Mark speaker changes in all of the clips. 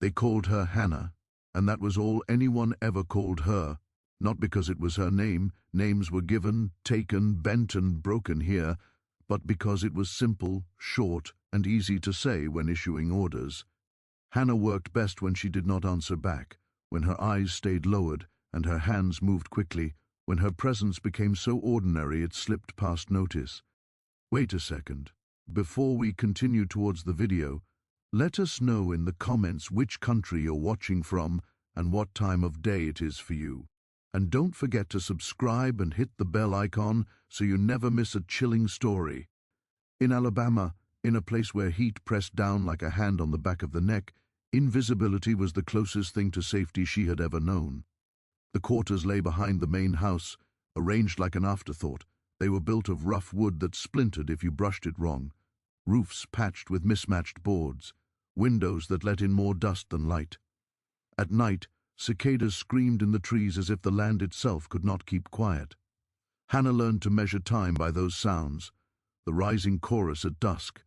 Speaker 1: They called her Hannah, and that was all anyone ever called her, not because it was her name. Names were given, taken, bent and broken here, but because it was simple, short, and easy to say when issuing orders. Hannah worked best when she did not answer back, when her eyes stayed lowered and her hands moved quickly, when her presence became so ordinary it slipped past notice. Wait a second. Before we continue towards the video, let us know in the comments which country you're watching from and what time of day it is for you. And don't forget to subscribe and hit the bell icon so you never miss a chilling story. In Alabama, in a place where heat pressed down like a hand on the back of the neck, invisibility was the closest thing to safety she had ever known. The quarters lay behind the main house, arranged like an afterthought. They were built of rough wood that splintered if you brushed it wrong, roofs patched with mismatched boards, windows that let in more dust than light. At night, cicadas screamed in the trees as if the land itself could not keep quiet. Hannah learned to measure time by those sounds, the rising chorus at dusk,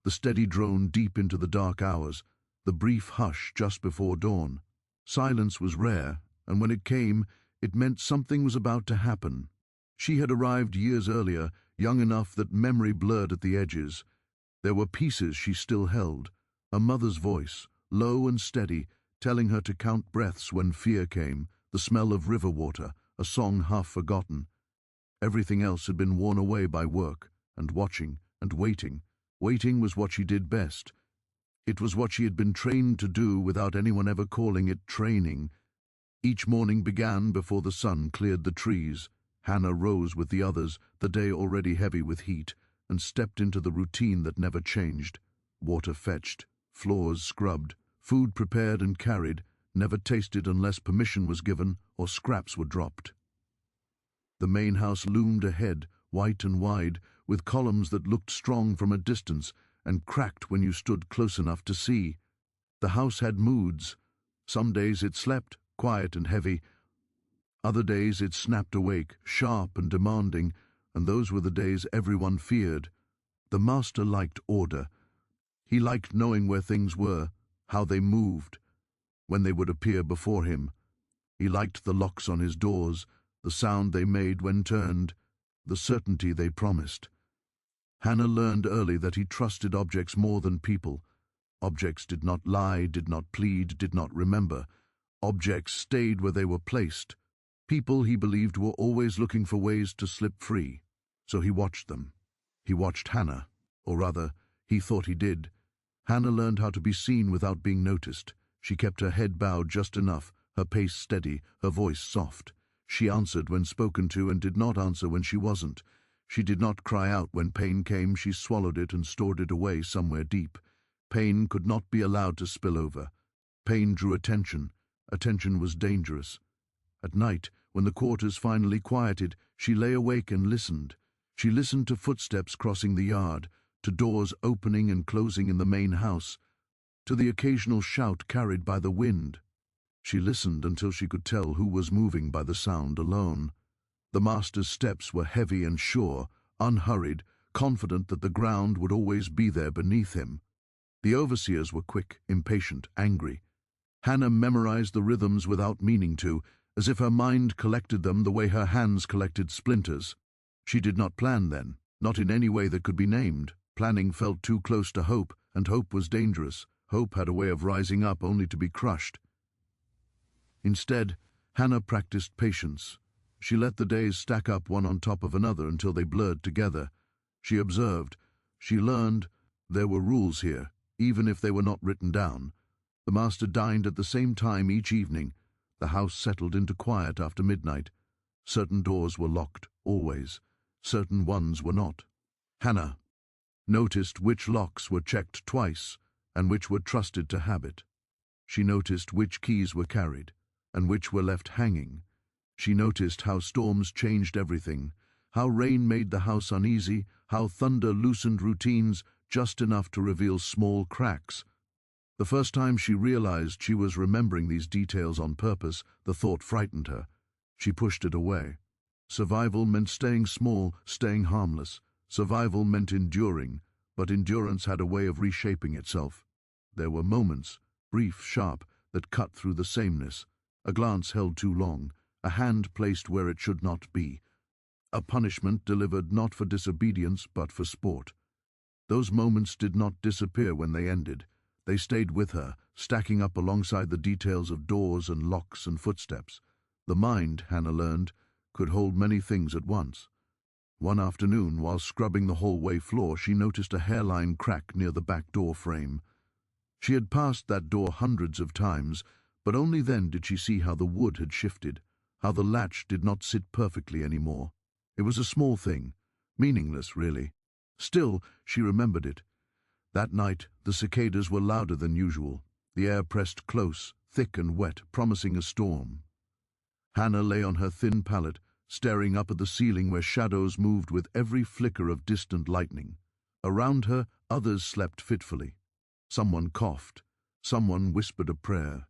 Speaker 1: the steady drone deep into the dark hours, the brief hush just before dawn. Silence was rare, and when it came, it meant something was about to happen. She had arrived years earlier, young enough that memory blurred at the edges. There were pieces she still held, a mother's voice, low and steady, telling her to count breaths when fear came, the smell of river water, a song half forgotten. Everything else had been worn away by work, and watching, and waiting. Waiting was what she did best. It was what she had been trained to do without anyone ever calling it training. Each morning began before the sun cleared the trees. Hannah rose with the others, the day already heavy with heat, and stepped into the routine that never changed. Water fetched, floors scrubbed, food prepared and carried, never tasted unless permission was given or scraps were dropped. The main house loomed ahead, white and wide, with columns that looked strong from a distance and cracked when you stood close enough to see. The house had moods. Some days it slept, quiet and heavy. Other days it snapped awake, sharp and demanding, and those were the days everyone feared. The master liked order. He liked knowing where things were, how they moved, when they would appear before him. He liked the locks on his doors, the sound they made when turned, the certainty they promised. Hannah learned early that he trusted objects more than people. Objects did not lie, did not plead, did not remember. Objects stayed where they were placed. People, he believed, were always looking for ways to slip free. So he watched them. He watched Hannah, or rather, he thought he did. Hannah learned how to be seen without being noticed. She kept her head bowed just enough, her pace steady, her voice soft. She answered when spoken to and did not answer when she wasn't. She did not cry out when pain came. She swallowed it and stored it away somewhere deep. Pain could not be allowed to spill over. Pain drew attention. Attention was dangerous. At night, when the quarters finally quieted, she lay awake and listened. She listened to footsteps crossing the yard, to doors opening and closing in the main house, to the occasional shout carried by the wind. She listened until she could tell who was moving by the sound alone. The master's steps were heavy and sure, unhurried, confident that the ground would always be there beneath him. The overseers were quick, impatient, angry. Hannah memorized the rhythms without meaning to, as if her mind collected them the way her hands collected splinters. She did not plan then, not in any way that could be named. Planning felt too close to hope, and hope was dangerous. Hope had a way of rising up only to be crushed. Instead, Hannah practiced patience. She let the days stack up one on top of another until they blurred together. She observed. She learned. There were rules here, even if they were not written down. The master dined at the same time each evening. The house settled into quiet after midnight. Certain doors were locked, always. Certain ones were not. Hannah noticed which locks were checked twice and which were trusted to habit. She noticed which keys were carried and which were left hanging. She noticed how storms changed everything, how rain made the house uneasy, how thunder loosened routines just enough to reveal small cracks. The first time she realized she was remembering these details on purpose, the thought frightened her. She pushed it away. Survival meant staying small, staying harmless. Survival meant enduring, but endurance had a way of reshaping itself. There were moments, brief, sharp, that cut through the sameness, a glance held too long, a hand placed where it should not be, a punishment delivered not for disobedience but for sport. Those moments did not disappear when they ended. They stayed with her, stacking up alongside the details of doors and locks and footsteps. The mind, Hannah learned, could hold many things at once. One afternoon, while scrubbing the hallway floor, she noticed a hairline crack near the back door frame. She had passed that door hundreds of times, but only then did she see how the wood had shifted, how the latch did not sit perfectly anymore. It was a small thing, meaningless, really. Still, she remembered it. That night, the cicadas were louder than usual. The air pressed close, thick and wet, promising a storm. Hannah lay on her thin pallet, staring up at the ceiling where shadows moved with every flicker of distant lightning. Around her, others slept fitfully. Someone coughed. Someone whispered a prayer.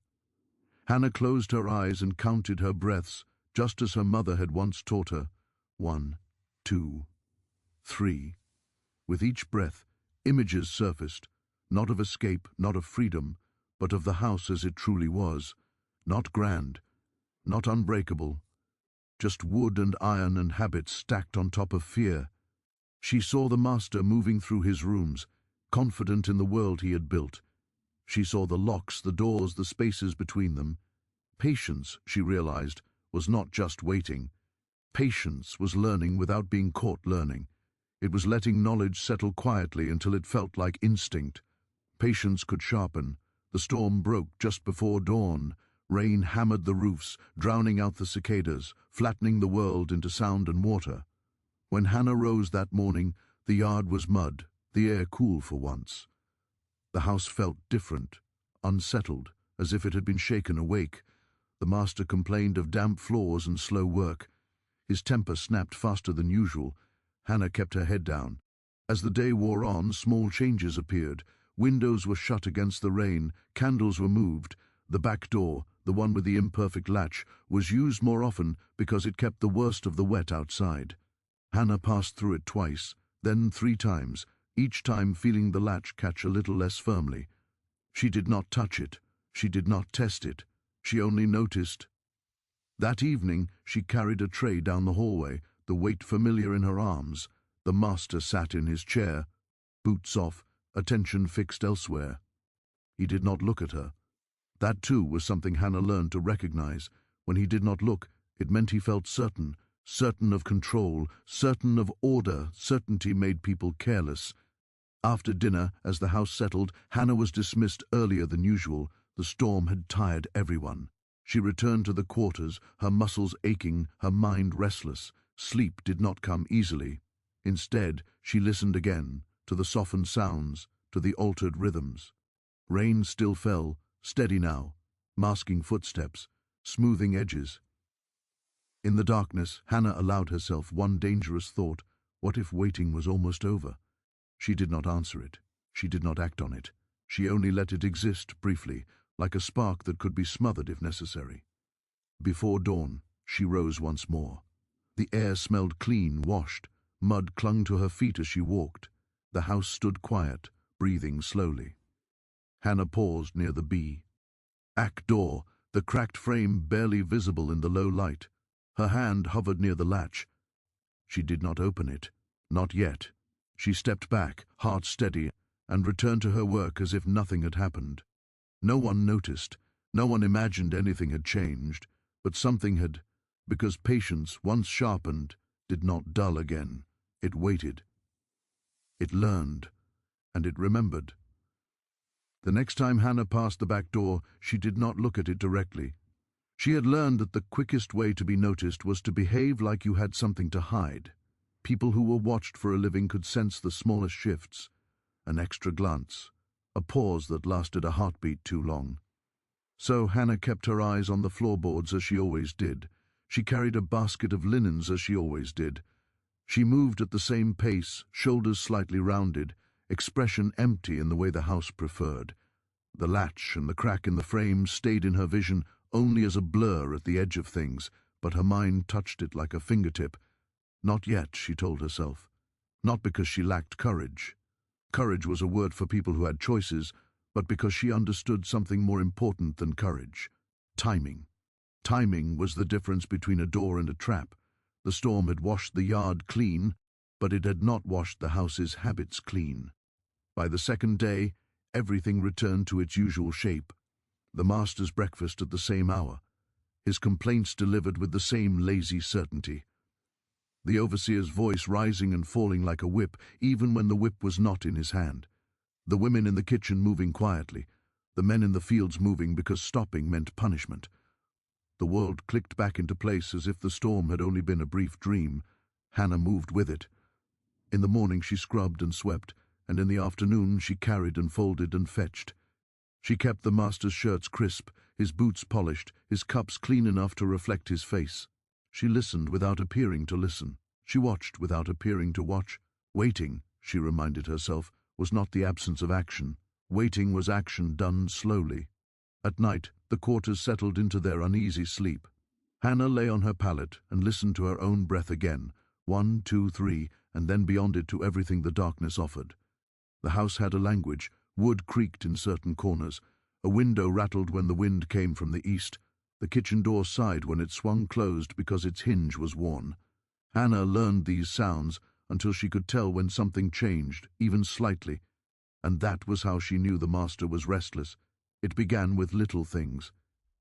Speaker 1: Hannah closed her eyes and counted her breaths, just as her mother had once taught her. 1, 2, 3. With each breath, images surfaced, not of escape, not of freedom, but of the house as it truly was. Not grand, not unbreakable, just wood and iron and habits stacked on top of fear. She saw the master moving through his rooms, confident in the world he had built. She saw the locks, the doors, the spaces between them. Patience, she realized, was not just waiting. Patience was learning without being caught learning. It was letting knowledge settle quietly until it felt like instinct. Patience could sharpen. The storm broke just before dawn. Rain hammered the roofs, drowning out the cicadas, flattening the world into sound and water. When Hannah rose that morning, the yard was mud, the air cool for once. The house felt different, unsettled, as if it had been shaken awake. The master complained of damp floors and slow work. His temper snapped faster than usual. Hannah kept her head down. As the day wore on, small changes appeared. Windows were shut against the rain, candles were moved. The back door, the one with the imperfect latch, was used more often because it kept the worst of the wet outside. Hannah passed through it twice, then 3 times, each time feeling the latch catch a little less firmly. She did not touch it. She did not test it. She only noticed. That evening, she carried a tray down the hallway, the weight familiar in her arms. The master sat in his chair, boots off, attention fixed elsewhere. He did not look at her. That too was something Hannah learned to recognize. When he did not look, it meant he felt certain, certain of control, certain of order. Certainty made people careless. After dinner, as the house settled, Hannah was dismissed earlier than usual. The storm had tired everyone. She returned to the quarters, her muscles aching, her mind restless. Sleep did not come easily. Instead, she listened again, to the softened sounds, to the altered rhythms. Rain still fell, steady now, masking footsteps, smoothing edges. In the darkness, Hannah allowed herself one dangerous thought. What if waiting was almost over? She did not answer it. She did not act on it. She only let it exist briefly, like a spark that could be smothered if necessary. Before dawn, she rose once more. The air smelled clean, washed. Mud clung to her feet as she walked. The house stood quiet, breathing slowly. Hannah paused near the bee. Back door, the cracked frame barely visible in the low light. Her hand hovered near the latch. She did not open it. Not yet. She stepped back, heart steady, and returned to her work as if nothing had happened. No one noticed. No one imagined anything had changed, but something had, because patience, once sharpened, did not dull again. It waited. It learned, and it remembered. The next time Hannah passed the back door, she did not look at it directly. She had learned that the quickest way to be noticed was to behave like you had something to hide. People who were watched for a living could sense the smallest shifts. An extra glance, a pause that lasted a heartbeat too long. So Hannah kept her eyes on the floorboards as she always did. She carried a basket of linens as she always did. She moved at the same pace, shoulders slightly rounded, expression empty in the way the house preferred. The latch and the crack in the frame stayed in her vision only as a blur at the edge of things, but her mind touched it like a fingertip. Not yet, she told herself. Not because she lacked courage. Courage was a word for people who had choices, but because she understood something more important than courage: timing. Timing was the difference between a door and a trap. The storm had washed the yard clean, but it had not washed the house's habits clean. By the second day, everything returned to its usual shape. The master's breakfast at the same hour, his complaints delivered with the same lazy certainty. The overseer's voice rising and falling like a whip, even when the whip was not in his hand. The women in the kitchen moving quietly, the men in the fields moving because stopping meant punishment. The world clicked back into place as if the storm had only been a brief dream. Hannah moved with it. In the morning she scrubbed and swept, and in the afternoon she carried and folded and fetched. She kept the master's shirts crisp, his boots polished, his cups clean enough to reflect his face. She listened without appearing to listen. She watched without appearing to watch. Waiting, she reminded herself, was not the absence of action. Waiting was action done slowly. At night, the quarters settled into their uneasy sleep. Hannah lay on her pallet and listened to her own breath again, 1, 2, 3, and then beyond it to everything the darkness offered. The house had a language. Wood creaked in certain corners. A window rattled when the wind came from the east. The kitchen door sighed when it swung closed because its hinge was worn. Hannah learned these sounds until she could tell when something changed, even slightly, and that was how she knew the master was restless. It began with little things.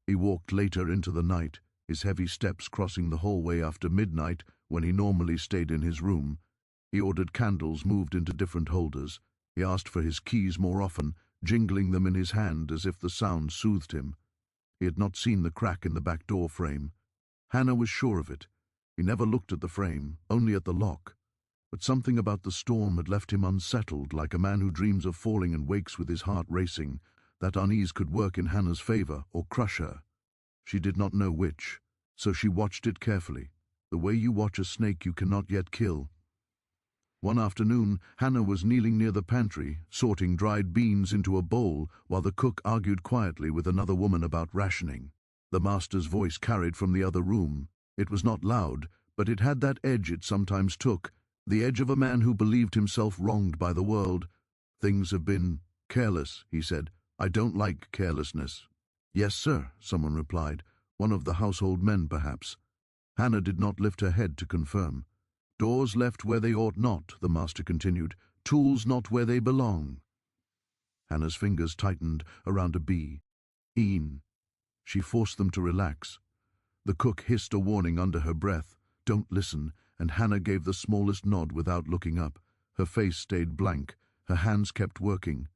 Speaker 1: He walked later into the night, his heavy steps crossing the hallway after midnight when he normally stayed in his room. He ordered candles moved into different holders. He asked for his keys more often, jingling them in his hand as if the sound soothed him. He had not seen the crack in the back door frame. Hannah was sure of it. He never looked at the frame, only at the lock. But something about the storm had left him unsettled, like a man who dreams of falling and wakes with his heart racing. That unease could work in Hannah's favor or crush her. She did not know which, so she watched it carefully, the way you watch a snake you cannot yet kill. One afternoon, Hannah was kneeling near the pantry, sorting dried beans into a bowl, while the cook argued quietly with another woman about rationing. The master's voice carried from the other room. It was not loud, but it had that edge it sometimes took, the edge of a man who believed himself wronged by the world. "Things have been careless," he said. "I don't like carelessness." "Yes, sir," someone replied. One of the household men, perhaps. Hannah did not lift her head to confirm. "Doors left where they ought not," the master continued. "Tools not where they belong." Hannah's fingers tightened around a B. "een." She forced them to relax. The cook hissed a warning under her breath. "Don't listen," and Hannah gave the smallest nod without looking up. Her face stayed blank. Her hands kept working.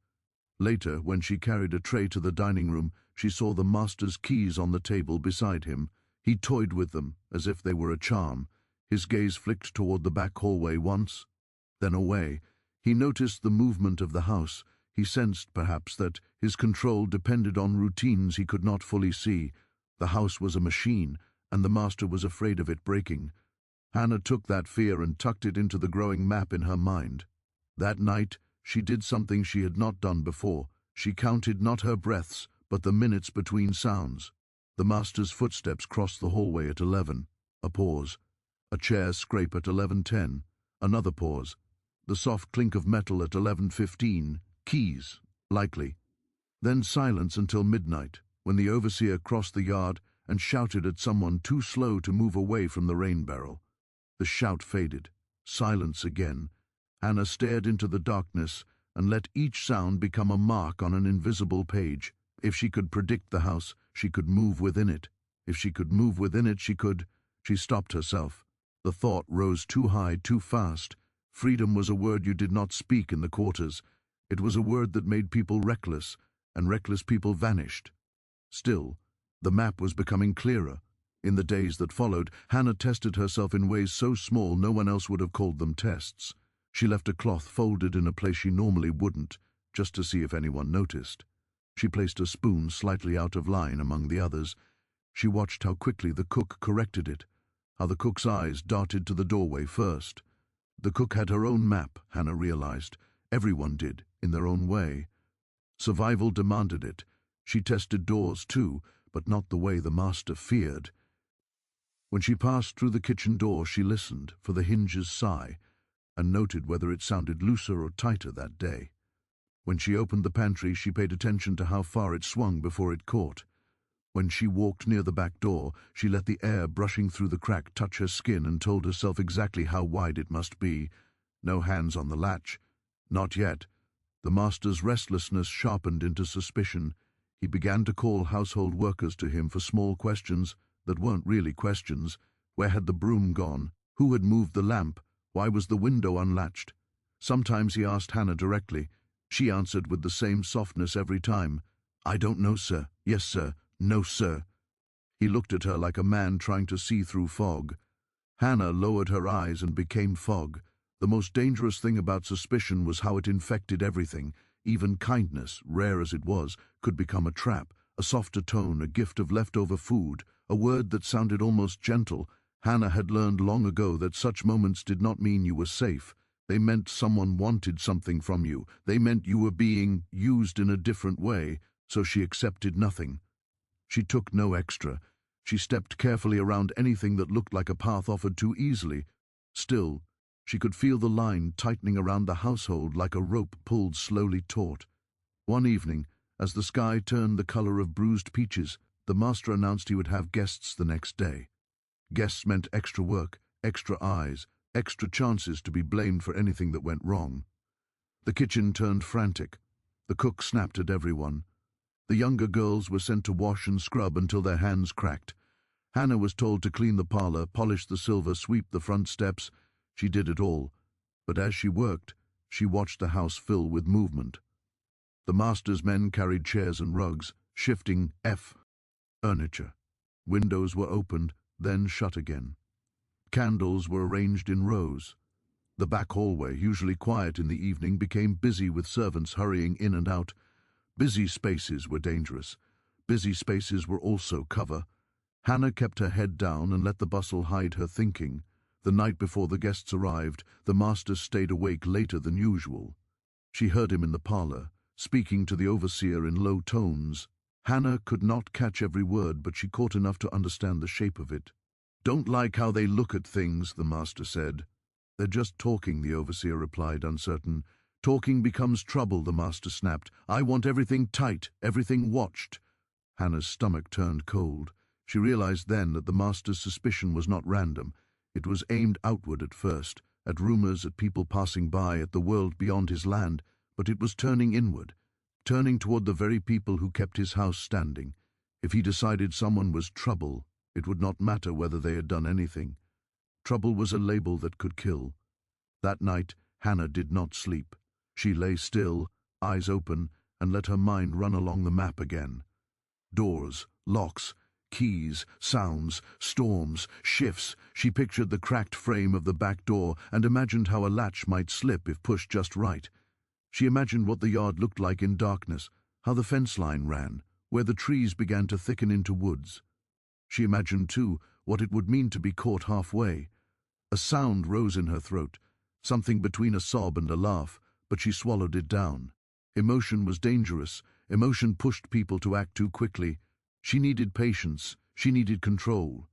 Speaker 1: Later, when she carried a tray to the dining room, she saw the master's keys on the table beside him. He toyed with them, as if they were a charm. His gaze flicked toward the back hallway once, then away. He noticed the movement of the house. He sensed, perhaps, that his control depended on routines he could not fully see. The house was a machine, and the master was afraid of it breaking. Hannah took that fear and tucked it into the growing map in her mind. That night, she did something she had not done before. She counted not her breaths, but the minutes between sounds. The master's footsteps crossed the hallway at 11. A pause. A chair's scrape at 11:10. Another pause. The soft clink of metal at 11:15. Keys, likely. Then silence until midnight, when the overseer crossed the yard and shouted at someone too slow to move away from the rain barrel. The shout faded. Silence again. Hannah stared into the darkness and let each sound become a mark on an invisible page. If she could predict the house, she could move within it. If she could move within it, she could... She stopped herself. The thought rose too high, too fast. Freedom was a word you did not speak in the quarters. It was a word that made people reckless, and reckless people vanished. Still, the map was becoming clearer. In the days that followed, Hannah tested herself in ways so small no one else would have called them tests. She left a cloth folded in a place she normally wouldn't, just to see if anyone noticed. She placed a spoon slightly out of line among the others. She watched how quickly the cook corrected it, how the cook's eyes darted to the doorway first. The cook had her own map, Hannah realized. Everyone did, in their own way. Survival demanded it. She tested doors too, but not the way the master feared. When she passed through the kitchen door, she listened for the hinge's sigh and noted whether it sounded looser or tighter that day. When she opened the pantry, she paid attention to how far it swung before it caught. When she walked near the back door, she let the air brushing through the crack touch her skin and told herself exactly how wide it must be. No hands on the latch. Not yet. The master's restlessness sharpened into suspicion. He began to call household workers to him for small questions that weren't really questions. Where had the broom gone? Who had moved the lamp? Why was the window unlatched? Sometimes he asked Hannah directly. She answered with the same softness every time. "I don't know, sir. Yes, sir. No, sir." He looked at her like a man trying to see through fog. Hannah lowered her eyes and became fog. The most dangerous thing about suspicion was how it infected everything. Even kindness, rare as it was, could become a trap, a softer tone, a gift of leftover food, a word that sounded almost gentle. Hannah had learned long ago that such moments did not mean you were safe. They meant someone wanted something from you. They meant you were being used in a different way, so she accepted nothing. She took no extra. She stepped carefully around anything that looked like a path offered too easily. Still, she could feel the line tightening around the household like a rope pulled slowly taut. One evening, as the sky turned the color of bruised peaches, the master announced he would have guests the next day. Guests meant extra work, extra eyes, extra chances to be blamed for anything that went wrong. The kitchen turned frantic. The cook snapped at everyone. The younger girls were sent to wash and scrub until their hands cracked. Hannah was told to clean the parlor, polish the silver, sweep the front steps. She did it all. But as she worked, she watched the house fill with movement. The master's men carried chairs and rugs, shifting furniture. Windows were opened, then shut again. Candles were arranged in rows. The back hallway, usually quiet in the evening, became busy with servants hurrying in and out. Busy spaces were dangerous. Busy spaces were also cover. Hannah kept her head down and let the bustle hide her thinking. The night before the guests arrived, the master stayed awake later than usual. She heard him in the parlor, speaking to the overseer in low tones. Hannah could not catch every word, but she caught enough to understand the shape of it. "Don't like how they look at things," the master said. "They're just talking," the overseer replied, uncertain. "Talking becomes trouble," the master snapped. "I want everything tight, everything watched." Hannah's stomach turned cold. She realized then that the master's suspicion was not random. It was aimed outward at first, at rumors, at people passing by, at the world beyond his land, but it was turning inward, turning toward the very people who kept his house standing. If he decided someone was trouble, it would not matter whether they had done anything. Trouble was a label that could kill. That night, Hannah did not sleep. She lay still, eyes open, and let her mind run along the map again. Doors, locks, keys, sounds, storms, shifts. She pictured the cracked frame of the back door and imagined how a latch might slip if pushed just right. She imagined what the yard looked like in darkness, how the fence line ran, where the trees began to thicken into woods. She imagined, too, what it would mean to be caught halfway. A sound rose in her throat, something between a sob and a laugh, but she swallowed it down. Emotion was dangerous. Emotion pushed people to act too quickly. She needed patience. She needed control.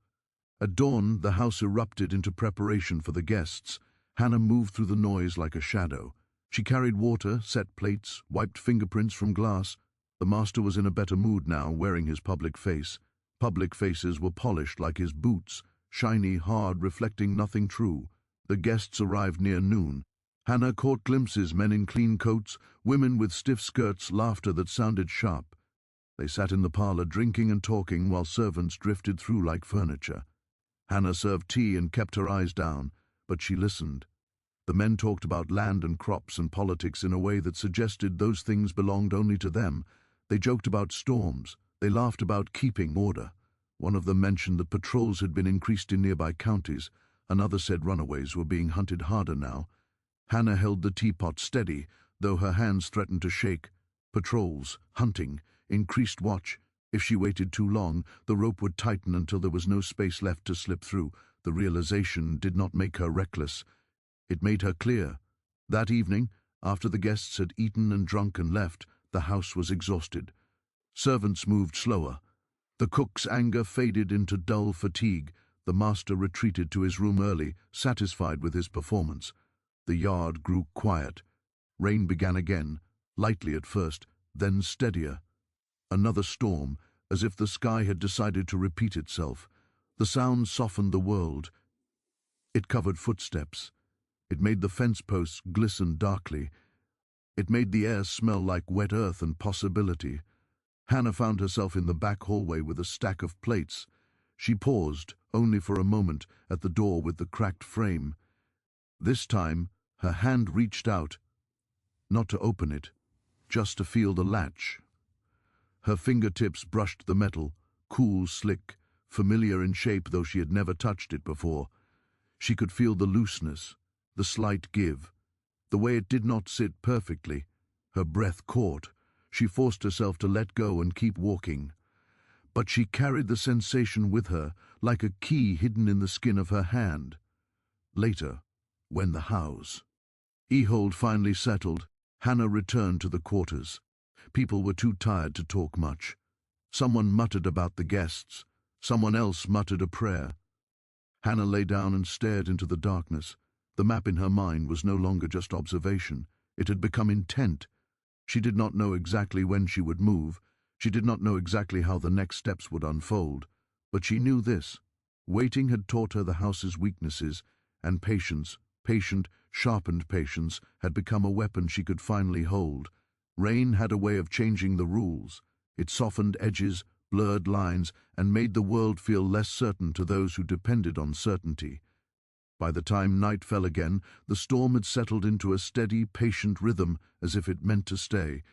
Speaker 1: At dawn, the house erupted into preparation for the guests. Hannah moved through the noise like a shadow. She carried water, set plates, wiped fingerprints from glass. The master was in a better mood now, wearing his public face. Public faces were polished like his boots, shiny, hard, reflecting nothing true. The guests arrived near noon. Hannah caught glimpses, men in clean coats, women with stiff skirts, laughter that sounded sharp. They sat in the parlor drinking and talking while servants drifted through like furniture. Hannah served tea and kept her eyes down, but she listened. The men talked about land and crops and politics in a way that suggested those things belonged only to them. They joked about storms. They laughed about keeping order. One of them mentioned that patrols had been increased in nearby counties. Another said runaways were being hunted harder now. Hannah held the teapot steady, though her hands threatened to shake. Patrols, hunting, increased watch. If she waited too long, the rope would tighten until there was no space left to slip through. The realization did not make her reckless. It made her clear. That evening, after the guests had eaten and drunk and left, the house was exhausted. Servants moved slower. The cook's anger faded into dull fatigue. The master retreated to his room early, satisfied with his performance. The yard grew quiet. Rain began again, lightly at first, then steadier. Another storm, as if the sky had decided to repeat itself. The sound softened the world. It covered footsteps. It made the fence posts glisten darkly. It made the air smell like wet earth and possibility. Hannah found herself in the back hallway with a stack of plates. She paused, only for a moment, at the door with the cracked frame. This time, her hand reached out, not to open it, just to feel the latch. Her fingertips brushed the metal, cool, slick, familiar in shape though she had never touched it before. She could feel the looseness, the slight give, the way it did not sit perfectly. Her breath caught. She forced herself to let go and keep walking. But she carried the sensation with her, like a key hidden in the skin of her hand. Later, when the house. Untold finally settled, Hannah returned to the quarters. People were too tired to talk much. Someone muttered about the guests. Someone else muttered a prayer. Hannah lay down and stared into the darkness. The map in her mind was no longer just observation. It had become intent. She did not know exactly when she would move. She did not know exactly how the next steps would unfold. But she knew this. Waiting had taught her the house's weaknesses, and patience, sharpened patience, had become a weapon she could finally hold. Rain had a way of changing the rules. It softened edges, blurred lines, and made the world feel less certain to those who depended on certainty. By the time night fell again, the storm had settled into a steady, patient rhythm, as if it meant to stay.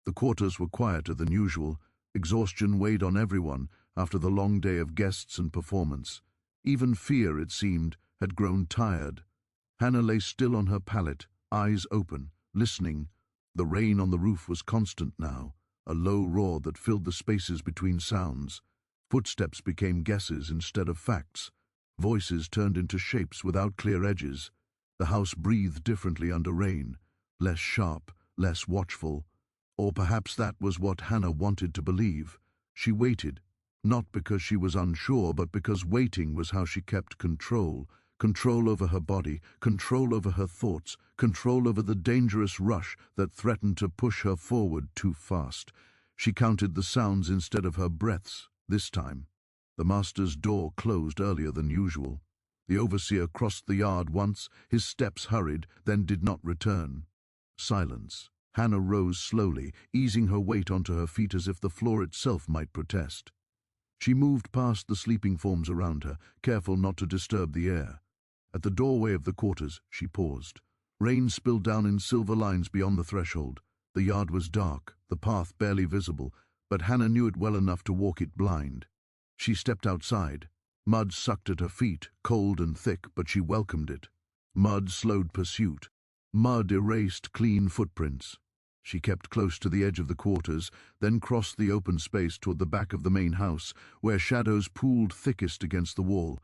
Speaker 1: The quarters were quieter than usual. Exhaustion weighed on everyone after the long day of guests and performance. Even fear, it seemed, had grown tired. Hannah lay still on her pallet, eyes open, listening. The rain on the roof was constant now, a low roar that filled the spaces between sounds. Footsteps became guesses instead of facts. Voices turned into shapes without clear edges. The house breathed differently under rain, less sharp, less watchful. Or perhaps that was what Hannah wanted to believe. She waited, not because she was unsure, but because waiting was how she kept control. Control over her body, control over her thoughts, control over the dangerous rush that threatened to push her forward too fast. She counted the sounds instead of her breaths, this time. The master's door closed earlier than usual. The overseer crossed the yard once, his steps hurried, then did not return. Silence. Hannah rose slowly, easing her weight onto her feet as if the floor itself might protest. She moved past the sleeping forms around her, careful not to disturb the air. At the doorway of the quarters, she paused. Rain spilled down in silver lines beyond the threshold. The yard was dark, the path barely visible, but Hannah knew it well enough to walk it blind. She stepped outside. Mud sucked at her feet, cold and thick, but she welcomed it. Mud slowed pursuit. Mud erased clean footprints. She kept close to the edge of the quarters, then crossed the open space toward the back of the main house, where shadows pooled thickest against the wall.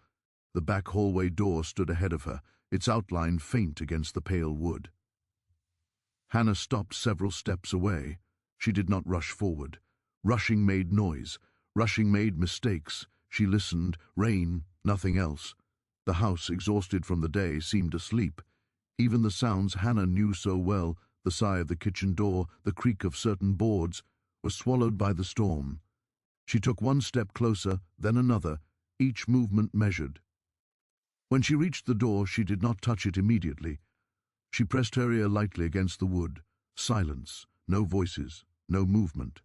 Speaker 1: The back hallway door stood ahead of her, its outline faint against the pale wood. Hannah stopped several steps away. She did not rush forward. Rushing made noise. Rushing made mistakes. She listened. Rain, nothing else. The house, exhausted from the day, seemed asleep. Even the sounds Hannah knew so well, the sigh of the kitchen door, the creak of certain boards, were swallowed by the storm. She took one step closer, then another, each movement measured. When she reached the door, she did not touch it immediately. She pressed her ear lightly against the wood. Silence, no voices, no movement.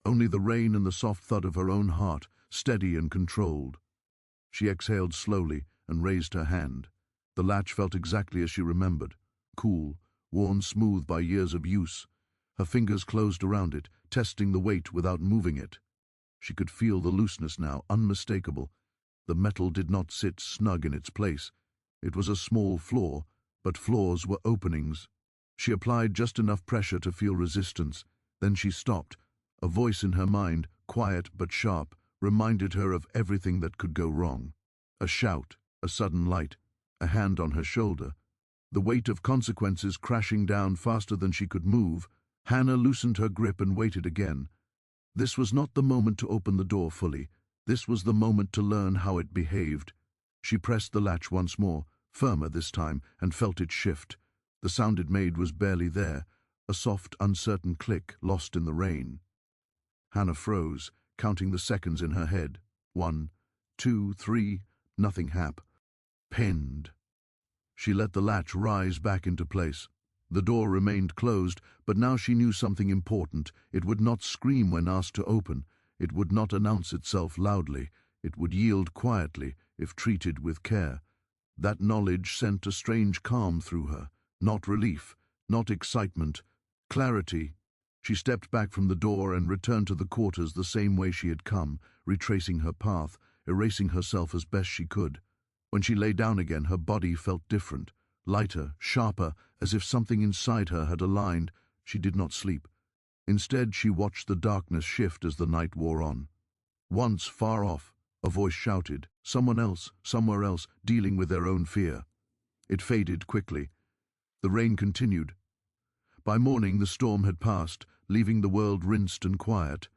Speaker 1: Only the rain and the soft thud of her own heart, steady and controlled. She exhaled slowly and raised her hand. The latch felt exactly as she remembered, cool, worn smooth by years of use. Her fingers closed around it, testing the weight without moving it. She could feel the looseness now, unmistakable. The metal did not sit snug in its place. It was a small floor, but floors were openings. She applied just enough pressure to feel resistance. Then she stopped. A voice in her mind, quiet but sharp, reminded her of everything that could go wrong. A shout, a sudden light, a hand on her shoulder. The weight of consequences crashing down faster than she could move. Hannah loosened her grip and waited again. This was not the moment to open the door fully. This was the moment to learn how it behaved. She pressed the latch once more, firmer this time, and felt it shift. The sound it made was barely there, A soft, uncertain click lost in the rain. Hannah froze, counting the seconds in her head. 1, 2, 3, nothing happened. Pinned. She let the latch rise back into place. The door remained closed, but now she knew something important. It would not scream when asked to open. It would not announce itself loudly. It would yield quietly, if treated with care. That knowledge sent a strange calm through her. Not relief, not excitement, clarity. She stepped back from the door and returned to the quarters the same way she had come, retracing her path, erasing herself as best she could. When she lay down again, her body felt different, lighter, sharper, as if something inside her had aligned. She did not sleep. Instead, she watched the darkness shift as the night wore on. Once, far off, a voice shouted, someone else, somewhere else, dealing with their own fear. It faded quickly. The rain continued. By morning, the storm had passed, leaving the world rinsed and quiet.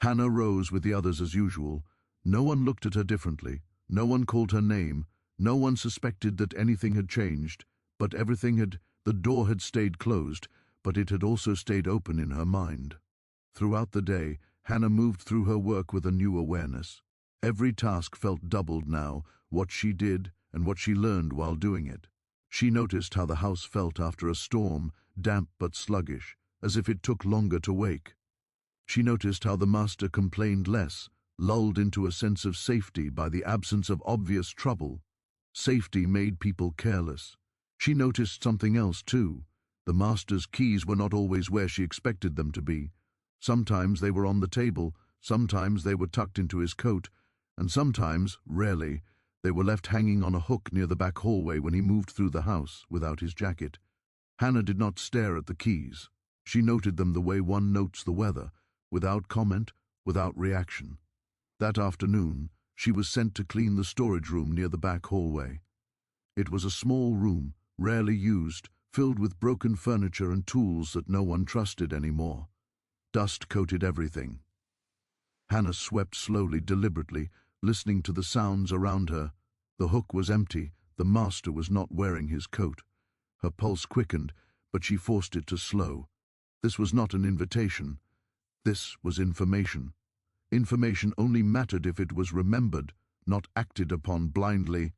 Speaker 1: Hannah rose with the others as usual. No one looked at her differently. No one called her name. No one suspected that anything had changed. But the door had stayed closed, but it had also stayed open in her mind. Throughout the day, Hannah moved through her work with a new awareness. Every task felt doubled now, what she did and what she learned while doing it. She noticed how the house felt after a storm, damp but sluggish, as if it took longer to wake. She noticed how the master complained less, lulled into a sense of safety by the absence of obvious trouble. Safety made people careless. She noticed something else too. The master's keys were not always where she expected them to be. Sometimes they were on the table, sometimes they were tucked into his coat, and sometimes, rarely, they were left hanging on a hook near the back hallway when he moved through the house without his jacket. Hannah did not stare at the keys. She noted them the way one notes the weather, without comment, without reaction. That afternoon, she was sent to clean the storage room near the back hallway. It was a small room, rarely used, filled with broken furniture and tools that no one trusted anymore. Dust coated everything. Hannah swept slowly, deliberately, listening to the sounds around her. The hook was empty. The master was not wearing his coat. Her pulse quickened, but she forced it to slow. This was not an invitation. This was information. Information only mattered if it was remembered, not acted upon blindly.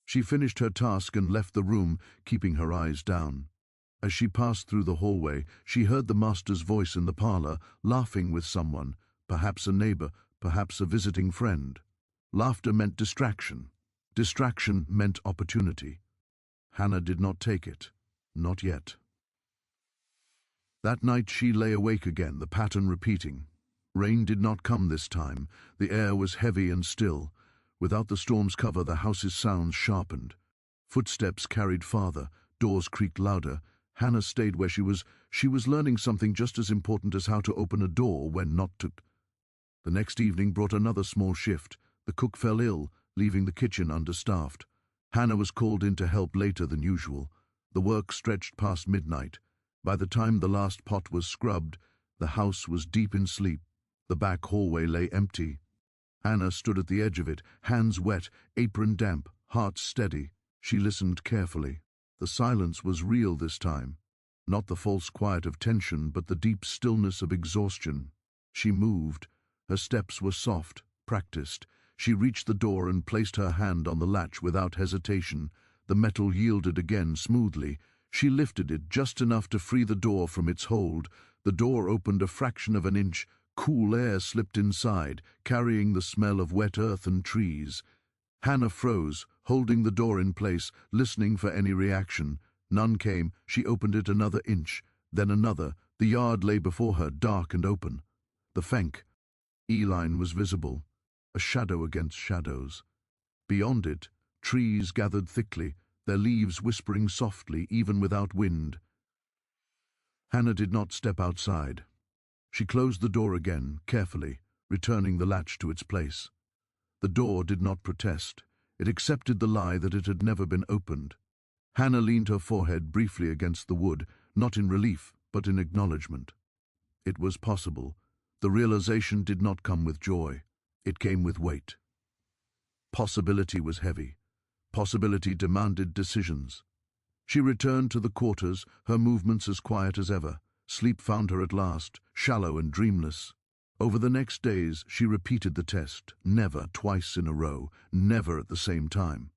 Speaker 1: She finished her task and left the room, keeping her eyes down. As she passed through the hallway, she heard the master's voice in the parlor, laughing with someone, perhaps a neighbor, perhaps a visiting friend. Laughter meant distraction. Distraction meant opportunity. Hannah did not take it. Not yet. That night she lay awake again, the pattern repeating. Rain did not come this time. The air was heavy and still. Without the storm's cover, the house's sounds sharpened. Footsteps carried farther, doors creaked louder. Hannah stayed where she was. She was learning something just as important as how to open a door when not to. The next evening brought another small shift. The cook fell ill, leaving the kitchen understaffed. Hannah was called in to help later than usual. The work stretched past midnight. By the time the last pot was scrubbed, the house was deep in sleep. The back hallway lay empty. Hannah stood at the edge of it, hands wet, apron damp, heart steady. She listened carefully. The silence was real this time. Not the false quiet of tension, but the deep stillness of exhaustion. She moved. Her steps were soft, practiced. She reached the door and placed her hand on the latch without hesitation. The metal yielded again smoothly. She lifted it just enough to free the door from its hold. The door opened a fraction of an inch. Cool air slipped inside, carrying the smell of wet earth and trees. Hannah froze, holding the door in place, listening for any reaction. None came. She opened it another inch, then another. The yard lay before her, dark and open. The fenk line was visible, a shadow against shadows. Beyond it, trees gathered thickly, their leaves whispering softly even without wind. Hannah did not step outside. She closed the door again, carefully, returning the latch to its place. The door did not protest. It accepted the lie that it had never been opened. Hannah leaned her forehead briefly against the wood, not in relief, but in acknowledgement. It was possible. The realization did not come with joy. It came with weight. Possibility was heavy. Possibility demanded decisions. She returned to the quarters, her movements as quiet as ever. Sleep found her at last, shallow and dreamless. Over the next days, she repeated the test, never twice in a row, never at the same time.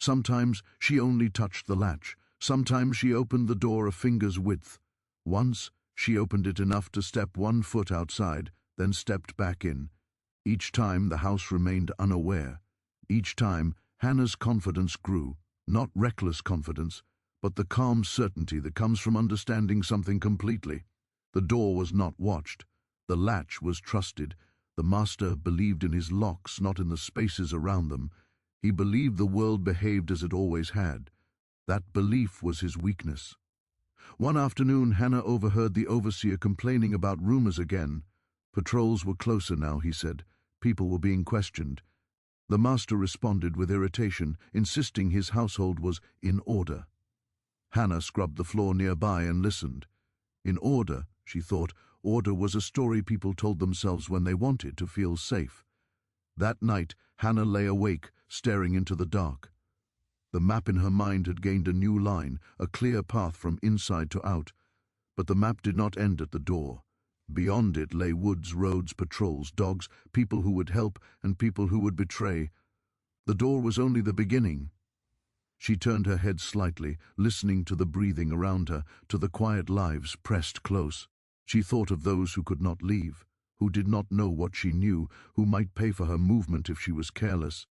Speaker 1: Sometimes she only touched the latch, sometimes she opened the door a finger's width. Once, she opened it enough to step 1 foot outside, then stepped back in. Each time the house remained unaware. Each time, Hannah's confidence grew, not reckless confidence, but the calm certainty that comes from understanding something completely. The door was not watched. The latch was trusted. The master believed in his locks, not in the spaces around them. He believed the world behaved as it always had. That belief was his weakness. One afternoon, Hannah overheard the overseer complaining about rumors again. Patrols were closer now, he said. People were being questioned. The master responded with irritation, insisting his household was in order. Hannah scrubbed the floor nearby and listened. In order, she thought, order was a story people told themselves when they wanted to feel safe. That night, Hannah lay awake, staring into the dark. The map in her mind had gained a new line, a clear path from inside to out. But the map did not end at the door. Beyond it lay woods, roads, patrols, dogs, people who would help and people who would betray. The door was only the beginning. She turned her head slightly, listening to the breathing around her, to the quiet lives pressed close. She thought of those who could not leave, who did not know what she knew, who might pay for her movement if she was careless.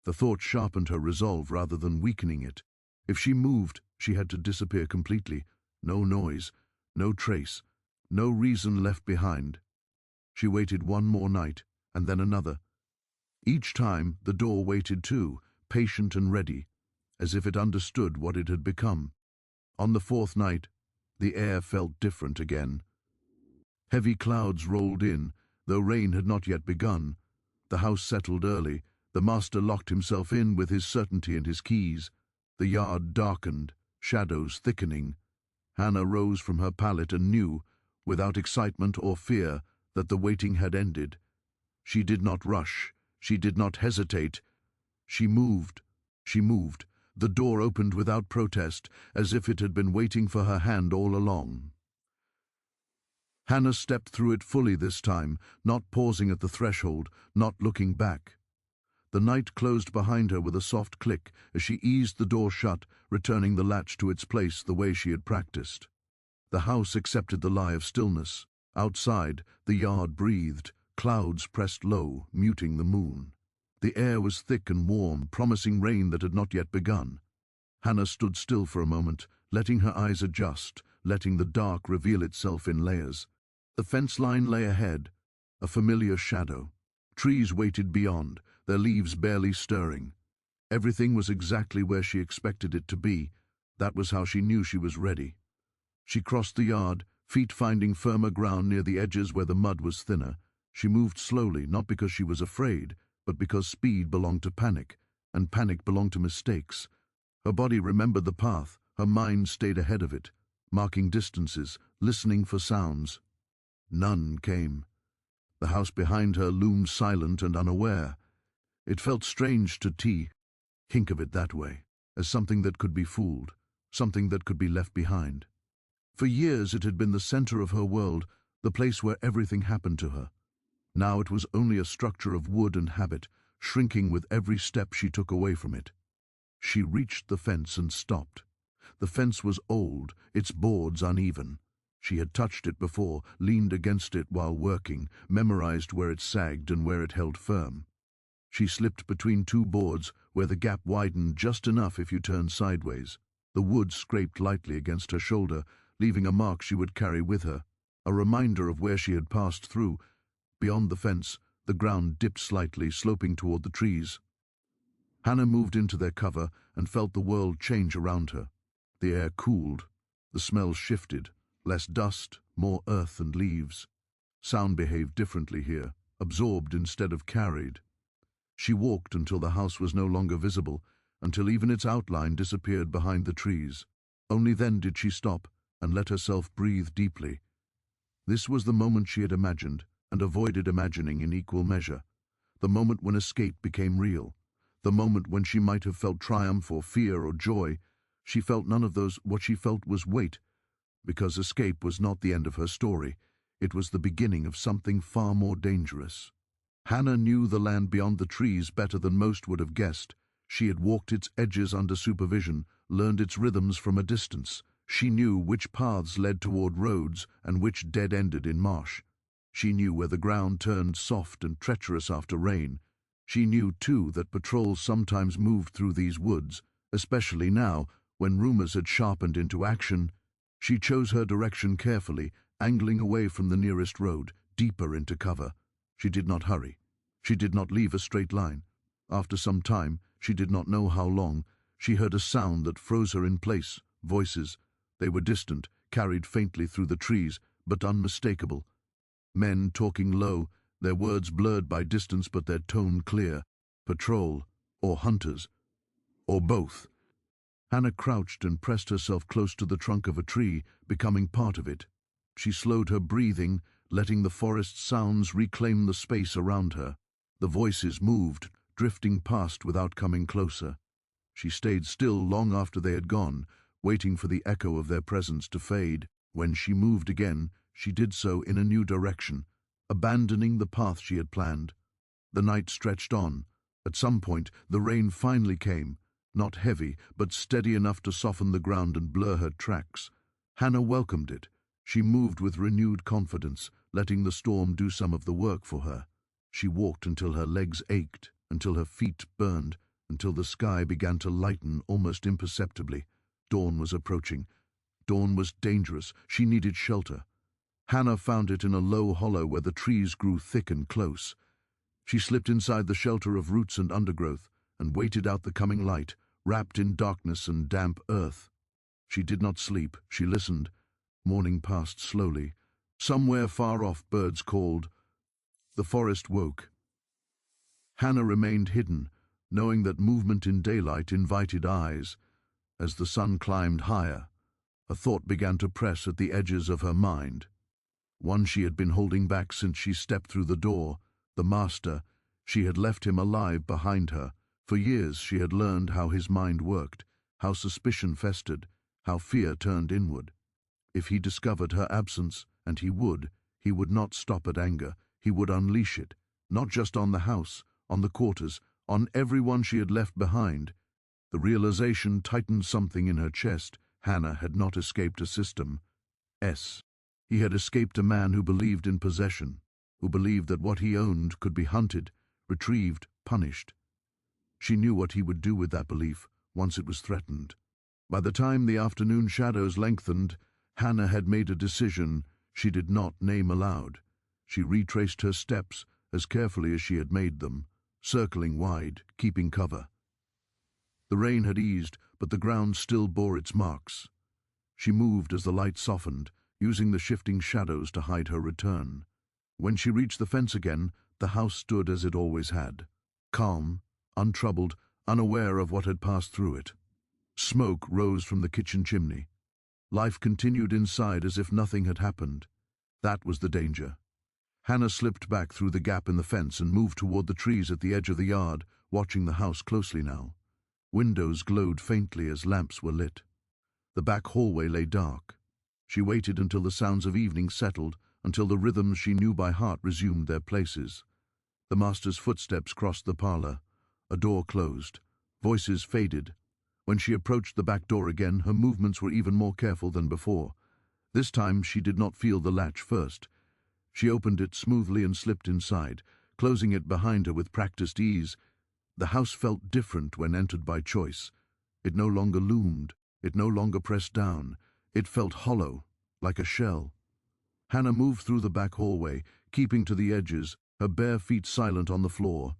Speaker 1: The thought sharpened her resolve rather than weakening it. If she moved, she had to disappear completely. No noise, no trace, no reason left behind. She waited one more night, and then another. Each time, the door waited too, patient and ready, as if it understood what it had become. On the 4th night, the air felt different again. Heavy clouds rolled in, though rain had not yet begun. The house settled early. The master locked himself in with his certainty and his keys. The yard darkened, shadows thickening. Hannah rose from her pallet and knew, without excitement or fear, that the waiting had ended. She did not rush. She did not hesitate. She moved. She moved. The door opened without protest, as if it had been waiting for her hand all along. Hannah stepped through it fully this time, not pausing at the threshold, not looking back. The night closed behind her with a soft click as she eased the door shut, returning the latch to its place the way she had practiced. The house accepted the lie of stillness. Outside, the yard breathed. Clouds pressed low, muting the moon. The air was thick and warm, promising rain that had not yet begun. Hannah stood still for a moment, letting her eyes adjust, letting the dark reveal itself in layers. The fence line lay ahead, a familiar shadow. Trees waited beyond, their leaves barely stirring. Everything was exactly where she expected it to be. That was how she knew she was ready. She crossed the yard, feet finding firmer ground near the edges where the mud was thinner. She moved slowly, not because she was afraid, but because speed belonged to panic, and panic belonged to mistakes. Her body remembered the path, her mind stayed ahead of it, marking distances, listening for sounds. None came. The house behind her loomed silent and unaware. It felt strange to think of it that way, as something that could be fooled, something that could be left behind. For years it had been the center of her world, the place where everything happened to her. Now it was only a structure of wood and habit, shrinking with every step she took away from it. She reached the fence and stopped. The fence was old, its boards uneven. She had touched it before, leaned against it while working, memorized where it sagged and where it held firm. She slipped between two boards where the gap widened just enough if you turned sideways. The wood scraped lightly against her shoulder, leaving a mark she would carry with her, a reminder of where she had passed through. Beyond the fence, the ground dipped slightly, sloping toward the trees. Hannah moved into their cover and felt the world change around her. The air cooled. The smell shifted. Less dust, more earth and leaves. Sound behaved differently here, absorbed instead of carried. She walked until the house was no longer visible, until even its outline disappeared behind the trees. Only then did she stop and let herself breathe deeply. This was the moment she had imagined and avoided imagining in equal measure, the moment when escape became real, the moment when she might have felt triumph or fear or joy. She felt none of those. What she felt was weight, because escape was not the end of her story. It was the beginning of something far more dangerous. Hannah knew the land beyond the trees better than most would have guessed. She had walked its edges under supervision, learned its rhythms from a distance. She knew which paths led toward roads and which dead-ended in marsh. She knew where the ground turned soft and treacherous after rain. She knew, too, that patrols sometimes moved through these woods, especially now, when rumors had sharpened into action. She chose her direction carefully, angling away from the nearest road, deeper into cover. She did not hurry. She did not leave a straight line. After some time, she did not know how long, she heard a sound that froze her in place. Voices. They were distant, carried faintly through the trees, but unmistakable. Men talking low, their words blurred by distance but their tone clear. Patrol, or hunters, or both. Hannah crouched and pressed herself close to the trunk of a tree, becoming part of it. She slowed her breathing, letting the forest sounds reclaim the space around her. The voices moved, drifting past without coming closer. She stayed still long after they had gone, waiting for the echo of their presence to fade. When she moved again, she did so in a new direction, abandoning the path she had planned. The night stretched on. At some point, the rain finally came, not heavy, but steady enough to soften the ground and blur her tracks. Hannah welcomed it. She moved with renewed confidence, letting the storm do some of the work for her. She walked until her legs ached, until her feet burned, until the sky began to lighten almost imperceptibly. Dawn was approaching. Dawn was dangerous. She needed shelter. Hannah found it in a low hollow where the trees grew thick and close. She slipped inside the shelter of roots and undergrowth and waited out the coming light, wrapped in darkness and damp earth. She did not sleep. She listened. Morning passed slowly. Somewhere far off, birds called. The forest woke. Hannah remained hidden, knowing that movement in daylight invited eyes. As the sun climbed higher, a thought began to press at the edges of her mind. One she had been holding back since she stepped through the door. The master. She had left him alive behind her. For years she had learned how his mind worked, how suspicion festered, how fear turned inward. If he discovered her absence, and he would not stop at anger. He would unleash it, not just on the house, on the quarters, on everyone she had left behind. The realization tightened something in her chest. Hannah had not escaped a system. He had escaped a man who believed in possession, who believed that what he owned could be hunted, retrieved, punished. She knew what he would do with that belief once it was threatened. By the time the afternoon shadows lengthened, Hannah had made a decision she did not name aloud. She retraced her steps as carefully as she had made them, circling wide, keeping cover. The rain had eased, but the ground still bore its marks. She moved as the light softened, using the shifting shadows to hide her return. When she reached the fence again, the house stood as it always had, calm, untroubled, unaware of what had passed through it. Smoke rose from the kitchen chimney. Life continued inside as if nothing had happened. That was the danger. Hannah slipped back through the gap in the fence and moved toward the trees at the edge of the yard, watching the house closely now. Windows glowed faintly as lamps were lit. The back hallway lay dark. She waited until the sounds of evening settled, until the rhythms she knew by heart resumed their places. The master's footsteps crossed the parlor. A door closed. Voices faded. When she approached the back door again, her movements were even more careful than before. This time she did not feel the latch first. She opened it smoothly and slipped inside, closing it behind her with practiced ease. The house felt different when entered by choice. It no longer loomed. It no longer pressed down. It felt hollow, like a shell. Hannah moved through the back hallway, keeping to the edges, her bare feet silent on the floor.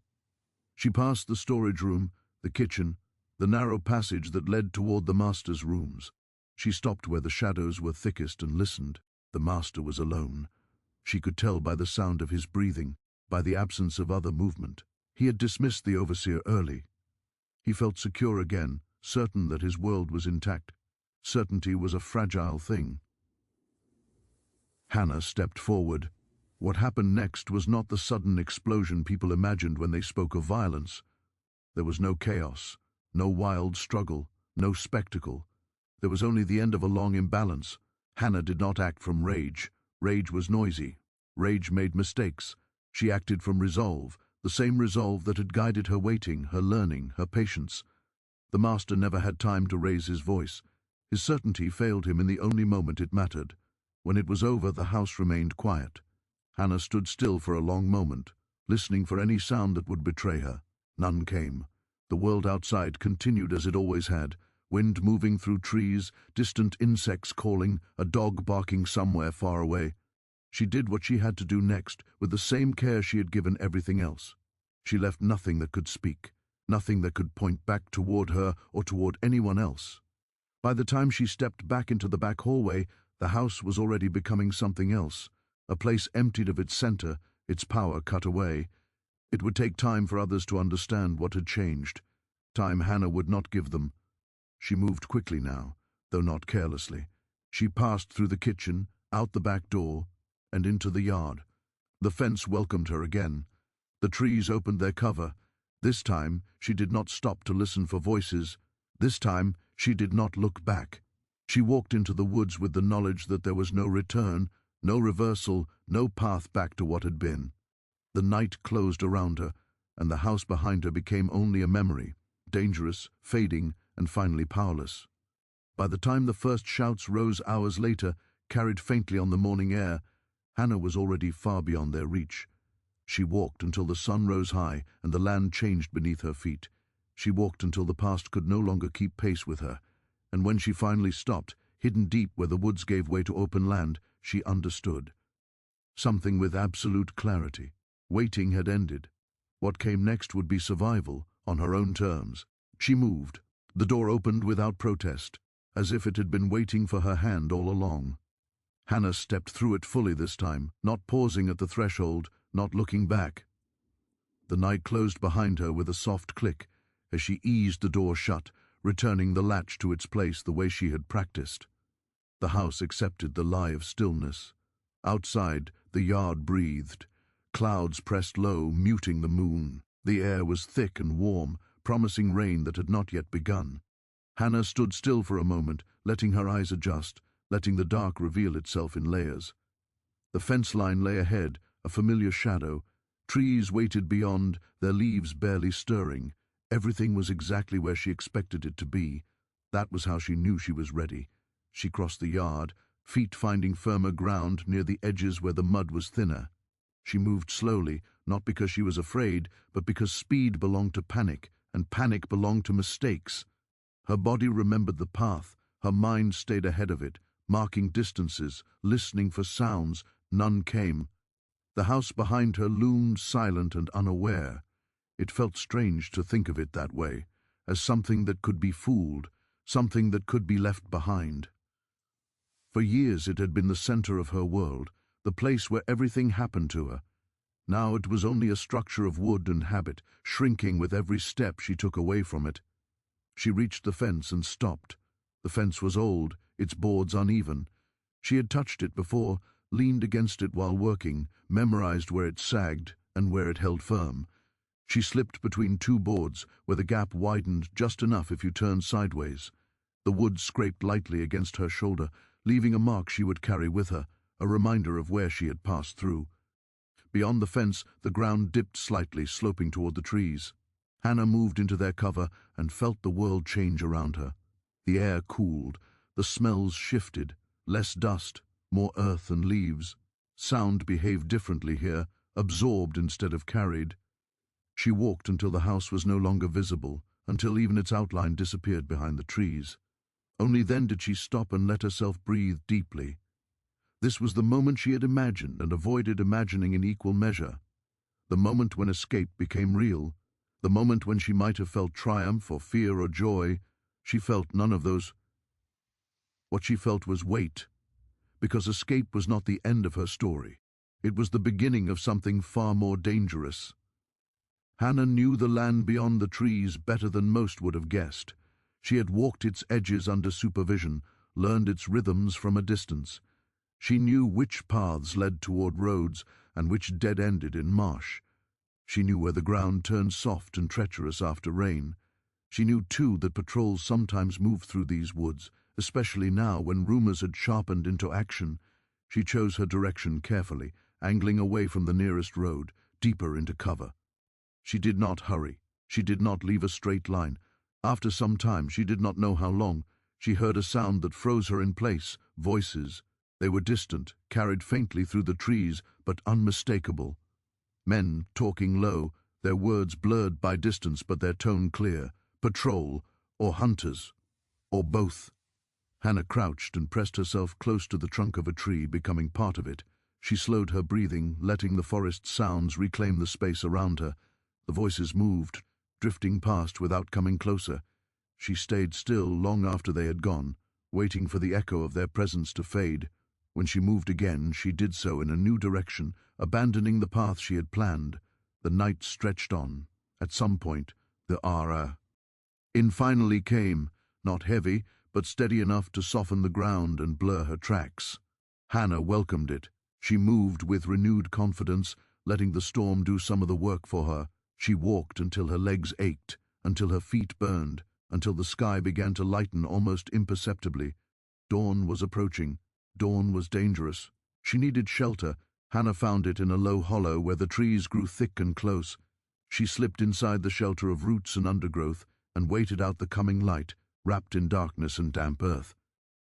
Speaker 1: She passed the storage room, the kitchen, the narrow passage that led toward the master's rooms. She stopped where the shadows were thickest and listened. The master was alone. She could tell by the sound of his breathing, by the absence of other movement. He had dismissed the overseer early. He felt secure again, certain that his world was intact. Certainty was a fragile thing. Hannah stepped forward. What happened next was not the sudden explosion people imagined when they spoke of violence. There was no chaos, no wild struggle, no spectacle. There was only the end of a long imbalance. Hannah did not act from rage. Rage was noisy. Rage made mistakes. She acted from resolve, the same resolve that had guided her waiting, her learning, her patience. The master never had time to raise his voice. His certainty failed him in the only moment it mattered. When it was over, the house remained quiet. Hannah stood still for a long moment, listening for any sound that would betray her. None came. The world outside continued as it always had, wind moving through trees, distant insects calling, a dog barking somewhere far away. She did what she had to do next, with the same care she had given everything else. She left nothing that could speak, nothing that could point back toward her or toward anyone else. By the time she stepped back into the back hallway, the house was already becoming something else, a place emptied of its center, its power cut away. It would take time for others to understand what had changed, time Hannah would not give them. She moved quickly now, though not carelessly. She passed through the kitchen, out the back door, and into the yard. The fence welcomed her again. The trees opened their cover. This time, she did not stop to listen for voices. This time, she did not look back. She walked into the woods with the knowledge that there was no return, no reversal, no path back to what had been. The night closed around her, and the house behind her became only a memory, dangerous, fading, and finally powerless. By the time the first shouts rose hours later, carried faintly on the morning air, Hannah was already far beyond their reach. She walked until the sun rose high and the land changed beneath her feet. She walked until the past could no longer keep pace with her, and when she finally stopped, hidden deep where the woods gave way to open land, she understood. Something with absolute clarity. Waiting had ended. What came next would be survival, on her own terms. She moved. The door opened without protest, as if it had been waiting for her hand all along. Hannah stepped through it fully this time, not pausing at the threshold, not looking back. The night closed behind her with a soft click as she eased the door shut, returning the latch to its place the way she had practiced. The house accepted the lie of stillness. Outside, the yard breathed. Clouds pressed low, muting the moon. The air was thick and warm, promising rain that had not yet begun. Hannah stood still for a moment, letting her eyes adjust, letting the dark reveal itself in layers. The fence line lay ahead, a familiar shadow. Trees waited beyond, their leaves barely stirring. Everything was exactly where she expected it to be. That was how she knew she was ready. She crossed the yard, feet finding firmer ground near the edges where the mud was thinner. She moved slowly, not because she was afraid, but because speed belonged to panic, and panic belonged to mistakes. Her body remembered the path, her mind stayed ahead of it, marking distances, listening for sounds. None came. The house behind her loomed silent and unaware. It felt strange to think of it that way, as something that could be fooled, something that could be left behind. For years it had been the center of her world, the place where everything happened to her. Now it was only a structure of wood and habit, shrinking with every step she took away from it. She reached the fence and stopped. The fence was old, its boards uneven. She had touched it before, leaned against it while working, memorized where it sagged and where it held firm. She slipped between two boards, where the gap widened just enough if you turned sideways. The wood scraped lightly against her shoulder, leaving a mark she would carry with her, a reminder of where she had passed through. Beyond the fence, the ground dipped slightly, sloping toward the trees. Hannah moved into their cover and felt the world change around her. The air cooled, the smells shifted, less dust, more earth and leaves. Sound behaved differently here, absorbed instead of carried. She walked until the house was no longer visible, until even its outline disappeared behind the trees. Only then did she stop and let herself breathe deeply. This was the moment she had imagined and avoided imagining in equal measure. The moment when escape became real. The moment when she might have felt triumph or fear or joy. She felt none of those. What she felt was weight, because escape was not the end of her story. It was the beginning of something far more dangerous. Hannah knew the land beyond the trees better than most would have guessed. She had walked its edges under supervision, learned its rhythms from a distance. She knew which paths led toward roads and which dead-ended in marsh. She knew where the ground turned soft and treacherous after rain. She knew, too, that patrols sometimes moved through these woods, especially now when rumors had sharpened into action. She chose her direction carefully, angling away from the nearest road, deeper into cover. She did not hurry. She did not leave a straight line. After some time, she did not know how long, she heard a sound that froze her in place. Voices. They were distant, carried faintly through the trees, but unmistakable. Men talking low, their words blurred by distance but their tone clear. Patrol, or hunters, or both. Hannah crouched and pressed herself close to the trunk of a tree, becoming part of it. She slowed her breathing, letting the forest sounds reclaim the space around her. The voices moved, drifting past without coming closer. She stayed still long after they had gone, waiting for the echo of their presence to fade. When she moved again, she did so in a new direction, abandoning the path she had planned. The night stretched on. At some point, the in finally came, not heavy, but steady enough to soften the ground and blur her tracks. Hannah welcomed it. She moved with renewed confidence, letting the storm do some of the work for her. She walked until her legs ached, until her feet burned, until the sky began to lighten almost imperceptibly. Dawn was approaching. Dawn was dangerous. She needed shelter. Hannah found it in a low hollow where the trees grew thick and close. She slipped inside the shelter of roots and undergrowth and waited out the coming light, wrapped in darkness and damp earth.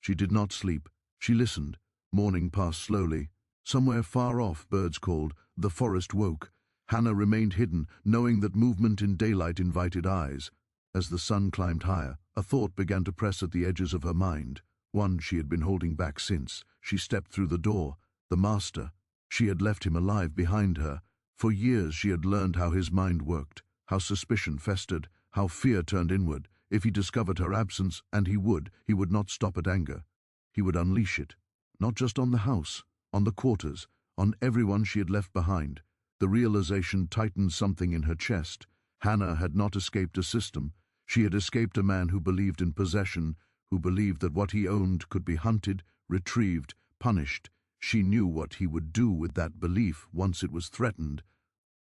Speaker 1: She did not sleep. She listened. Morning passed slowly. Somewhere far off, birds called. The forest woke. Hannah remained hidden, knowing that movement in daylight invited eyes. As the sun climbed higher, a thought began to press at the edges of her mind, one she had been holding back since. She stepped through the door. The master. She had left him alive behind her. For years she had learned how his mind worked, how suspicion festered, how fear turned inward. If he discovered her absence, and he would not stop at anger. He would unleash it, not just on the house, on the quarters, on everyone she had left behind. The realization tightened something in her chest. Hannah had not escaped a system. She had escaped a man who believed in possession, who believed that what he owned could be hunted, retrieved, punished. She knew what he would do with that belief once it was threatened.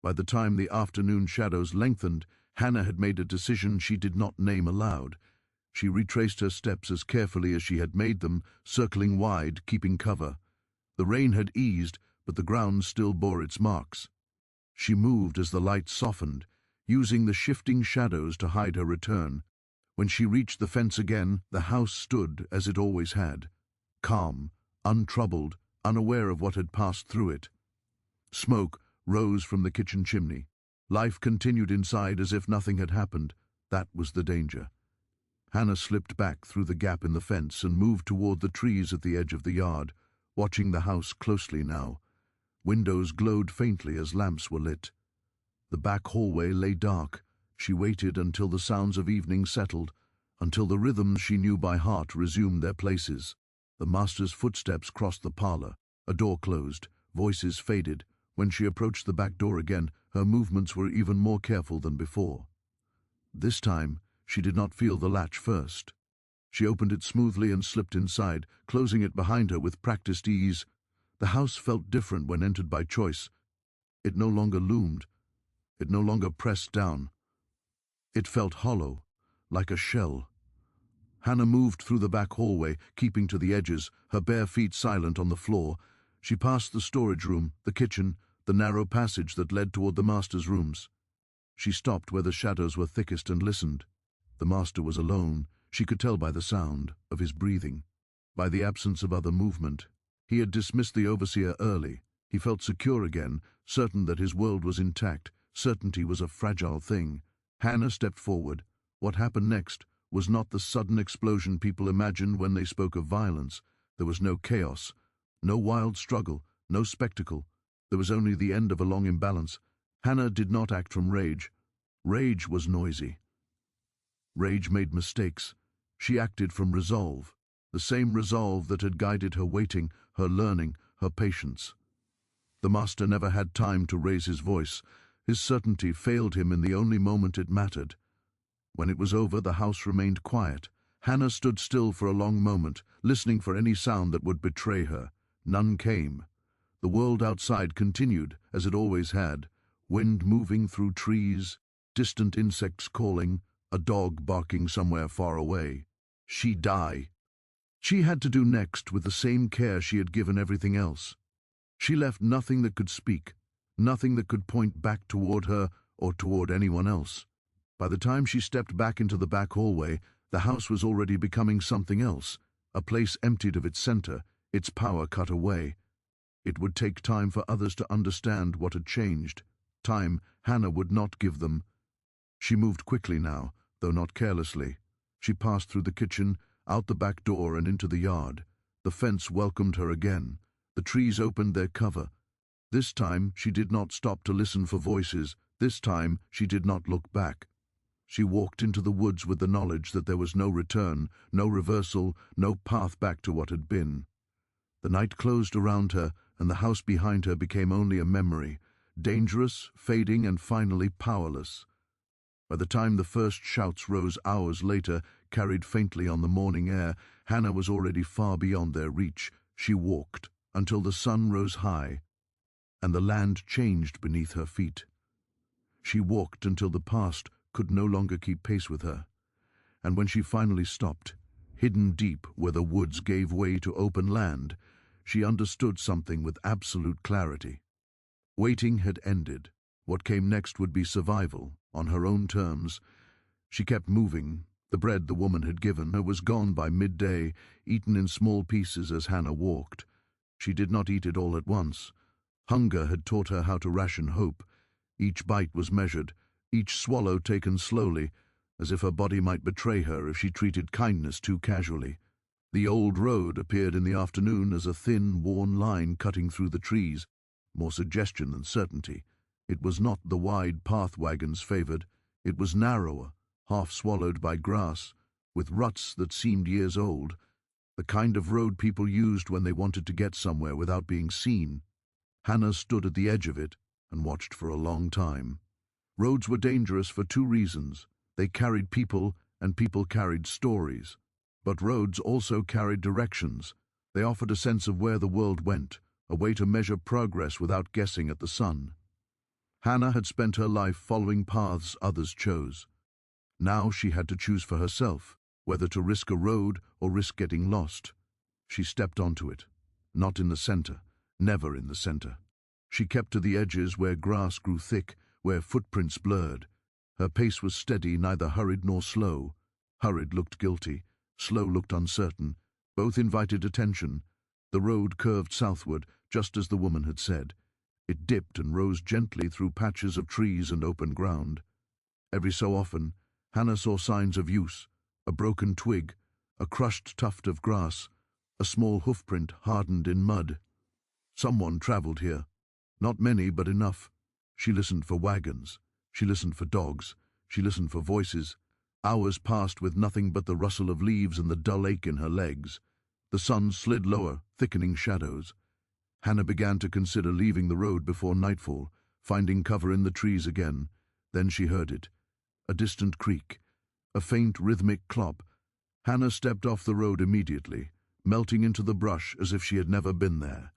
Speaker 1: By the time the afternoon shadows lengthened, Hannah had made a decision she did not name aloud. She retraced her steps as carefully as she had made them, circling wide, keeping cover. The rain had eased, but the ground still bore its marks. She moved as the light softened, using the shifting shadows to hide her return. When she reached the fence again, the house stood as it always had, calm, untroubled, unaware of what had passed through it. Smoke rose from the kitchen chimney. Life continued inside as if nothing had happened. That was the danger. Hannah slipped back through the gap in the fence and moved toward the trees at the edge of the yard, watching the house closely now. Windows glowed faintly as lamps were lit. The back hallway lay dark. She waited until the sounds of evening settled, until the rhythms she knew by heart resumed their places. The master's footsteps crossed the parlor. A door closed. Voices faded. When she approached the back door again, her movements were even more careful than before. This time, she did not feel the latch first. She opened it smoothly and slipped inside, closing it behind her with practiced ease. The house felt different when entered by choice. It no longer loomed. It no longer pressed down. It felt hollow, like a shell. Hannah moved through the back hallway, keeping to the edges, her bare feet silent on the floor. She passed the storage room, the kitchen, the narrow passage that led toward the master's rooms. She stopped where the shadows were thickest and listened. The master was alone. She could tell by the sound of his breathing, by the absence of other movement. He had dismissed the overseer early. He felt secure again, certain that his world was intact. Certainty was a fragile thing. Hannah stepped forward. What happened next was not the sudden explosion people imagined when they spoke of violence. There was no chaos, no wild struggle, no spectacle. There was only the end of a long imbalance. Hannah did not act from rage. Rage was noisy. Rage made mistakes. She acted from resolve, the same resolve that had guided her waiting, her learning, her patience. The master never had time to raise his voice. His certainty failed him in the only moment it mattered. When it was over, the house remained quiet. Hannah stood still for a long moment, listening for any sound that would betray her. None came. The world outside continued, as it always had, wind moving through trees, distant insects calling, a dog barking somewhere far away. She die. She had to do next with the same care she had given everything else. She left nothing that could speak, nothing that could point back toward her or toward anyone else. By the time she stepped back into the back hallway, the house was already becoming something else, a place emptied of its center, its power cut away. It would take time for others to understand what had changed. Time Hannah would not give them. She moved quickly now, though not carelessly. She passed through the kitchen, out the back door and into the yard. The fence welcomed her again. The trees opened their cover. This time she did not stop to listen for voices. This time she did not look back. She walked into the woods with the knowledge that there was no return, no reversal, no path back to what had been. The night closed around her, and the house behind her became only a memory, dangerous, fading, and finally powerless. By the time the first shouts rose hours later, carried faintly on the morning air, Hannah was already far beyond their reach. She walked until the sun rose high, and the land changed beneath her feet. She walked until the past could no longer keep pace with her, and when she finally stopped, hidden deep where the woods gave way to open land, she understood something with absolute clarity. Waiting had ended. What came next would be survival, on her own terms. She kept moving. The bread the woman had given her was gone by midday, eaten in small pieces as Hannah walked. She did not eat it all at once. Hunger had taught her how to ration hope. Each bite was measured, each swallow taken slowly, as if her body might betray her if she treated kindness too casually. The old road appeared in the afternoon as a thin, worn line cutting through the trees, more suggestion than certainty. It was not the wide path wagons favored. It was narrower, half swallowed by grass, with ruts that seemed years old, the kind of road people used when they wanted to get somewhere without being seen. Hannah stood at the edge of it and watched for a long time. Roads were dangerous for two reasons. They carried people, and people carried stories. But roads also carried directions. They offered a sense of where the world went, a way to measure progress without guessing at the sun. Hannah had spent her life following paths others chose. Now she had to choose for herself, whether to risk a road or risk getting lost. She stepped onto it, not in the center, never in the center. She kept to the edges where grass grew thick, where footprints blurred. Her pace was steady, neither hurried nor slow. Hurried looked guilty, slow looked uncertain. Both invited attention. The road curved southward, just as the woman had said. It dipped and rose gently through patches of trees and open ground. Every so often, Hannah saw signs of use, a broken twig, a crushed tuft of grass, a small hoofprint hardened in mud. Someone traveled here. Not many, but enough. She listened for wagons. She listened for dogs. She listened for voices. Hours passed with nothing but the rustle of leaves and the dull ache in her legs. The sun slid lower, thickening shadows. Hannah began to consider leaving the road before nightfall, finding cover in the trees again. Then she heard it. A distant creak. A faint, rhythmic clop. Hannah stepped off the road immediately, melting into the brush as if she had never been there.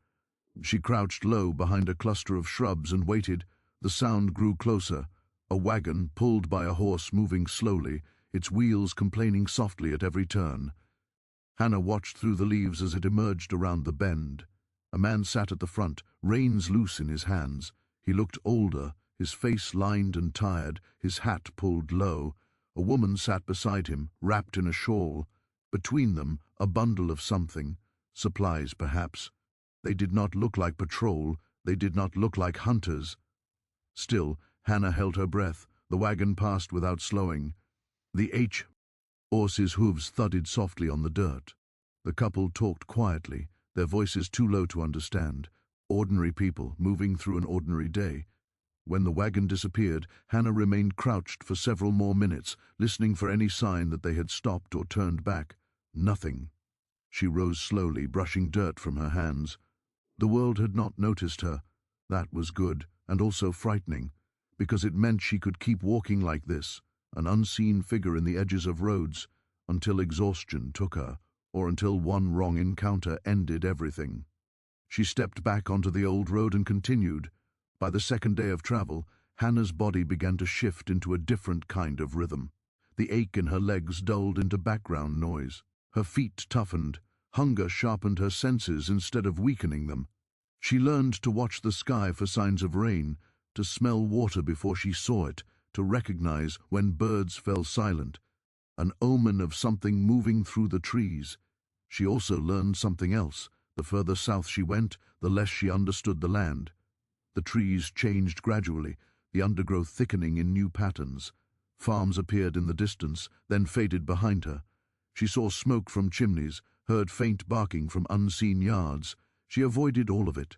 Speaker 1: She crouched low behind a cluster of shrubs and waited. The sound grew closer. A wagon, pulled by a horse moving slowly, its wheels complaining softly at every turn. Hannah watched through the leaves as it emerged around the bend. A man sat at the front, reins loose in his hands. He looked older, his face lined and tired, his hat pulled low. A woman sat beside him, wrapped in a shawl. Between them, a bundle of something. Supplies, perhaps. They did not look like patrol. They did not look like hunters. Still, Hannah held her breath. The wagon passed without slowing. The horse's hooves thudded softly on the dirt. The couple talked quietly, their voices too low to understand. Ordinary people moving through an ordinary day. When the wagon disappeared, Hannah remained crouched for several more minutes, listening for any sign that they had stopped or turned back. Nothing. She rose slowly, brushing dirt from her hands. The world had not noticed her. That was good, and also frightening, because it meant she could keep walking like this, an unseen figure in the edges of roads, until exhaustion took her, or until one wrong encounter ended everything. She stepped back onto the old road and continued. By the second day of travel, Hannah's body began to shift into a different kind of rhythm. The ache in her legs dulled into background noise. Her feet toughened. Hunger sharpened her senses instead of weakening them. She learned to watch the sky for signs of rain, to smell water before she saw it, to recognize when birds fell silent, an omen of something moving through the trees. She also learned something else. The further south she went, the less she understood the land. The trees changed gradually, the undergrowth thickening in new patterns. Farms appeared in the distance, then faded behind her. She saw smoke from chimneys, heard faint barking from unseen yards. She avoided all of it.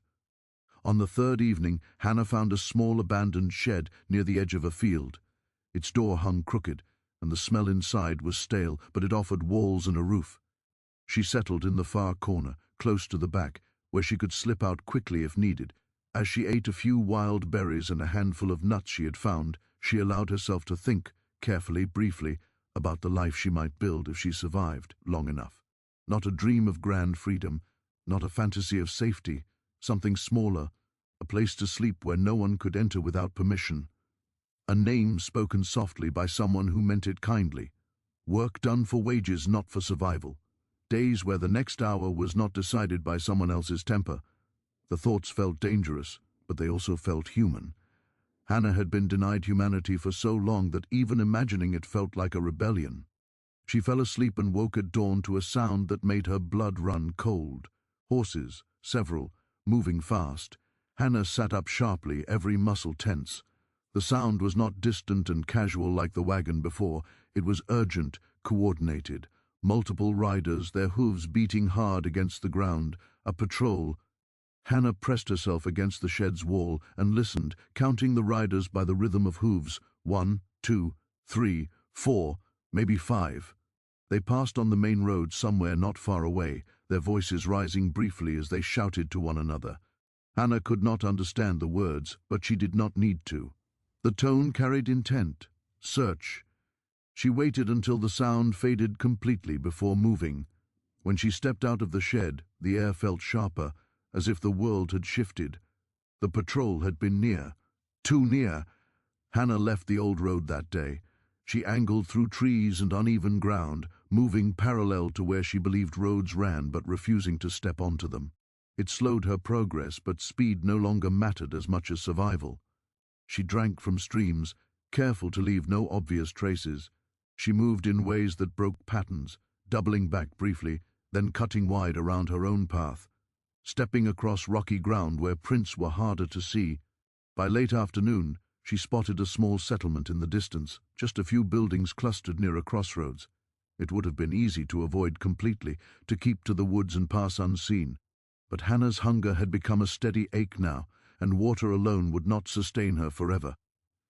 Speaker 1: On the third evening, Hannah found a small abandoned shed near the edge of a field. Its door hung crooked, and the smell inside was stale, but it offered walls and a roof. She settled in the far corner, close to the back, where she could slip out quickly if needed. As she ate a few wild berries and a handful of nuts she had found, she allowed herself to think, carefully, briefly, about the life she might build if she survived long enough. Not a dream of grand freedom, not a fantasy of safety, something smaller, a place to sleep where no one could enter without permission. A name spoken softly by someone who meant it kindly. Work done for wages, not for survival. Days where the next hour was not decided by someone else's temper. The thoughts felt dangerous, but they also felt human. Hannah had been denied humanity for so long that even imagining it felt like a rebellion. She fell asleep and woke at dawn to a sound that made her blood run cold. Horses, several, moving fast. Hannah sat up sharply, every muscle tense. The sound was not distant and casual like the wagon before. It was urgent, coordinated. Multiple riders, their hooves beating hard against the ground. A patrol. Hannah pressed herself against the shed's wall and listened, counting the riders by the rhythm of hooves. 1, 2, 3, 4, maybe 5. They passed on the main road somewhere not far away, their voices rising briefly as they shouted to one another. Hannah could not understand the words, but she did not need to. The tone carried intent. Search. She waited until the sound faded completely before moving. When she stepped out of the shed, the air felt sharper, as if the world had shifted. The patrol had been near. Too near. Hannah left the old road that day. She angled through trees and uneven ground, moving parallel to where she believed roads ran but refusing to step onto them. It slowed her progress, but speed no longer mattered as much as survival. She drank from streams, careful to leave no obvious traces. She moved in ways that broke patterns, doubling back briefly, then cutting wide around her own path, stepping across rocky ground where prints were harder to see. By late afternoon, she spotted a small settlement in the distance, just a few buildings clustered near a crossroads. It would have been easy to avoid completely, to keep to the woods and pass unseen. But Hannah's hunger had become a steady ache now, and water alone would not sustain her forever.